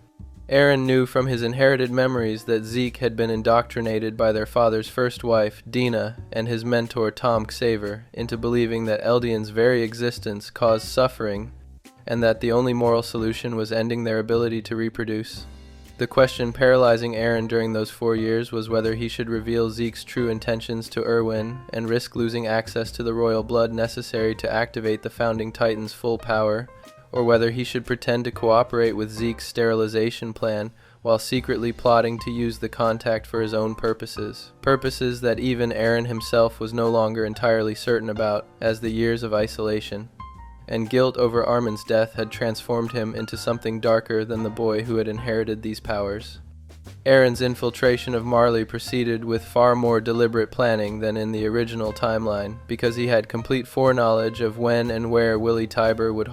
Eren knew from his inherited memories that Zeke had been indoctrinated by their father's first wife, Dina, and his mentor Tom Xaver, into believing that Eldians' very existence caused suffering and that the only moral solution was ending their ability to reproduce. The question paralyzing Eren during those 4 years was whether he should reveal Zeke's true intentions to Erwin and risk losing access to the royal blood necessary to activate the Founding Titan's full power, or whether he should pretend to cooperate with Zeke's sterilization plan while secretly plotting to use the contact for his own purposes that even Eren himself was no longer entirely certain about, as the years of isolation and guilt over Armin's death had transformed him into something darker than the boy who had inherited these powers. Eren's infiltration of Marley proceeded with far more deliberate planning than in the original timeline, because he had complete foreknowledge of when and where Willie Tybur would hold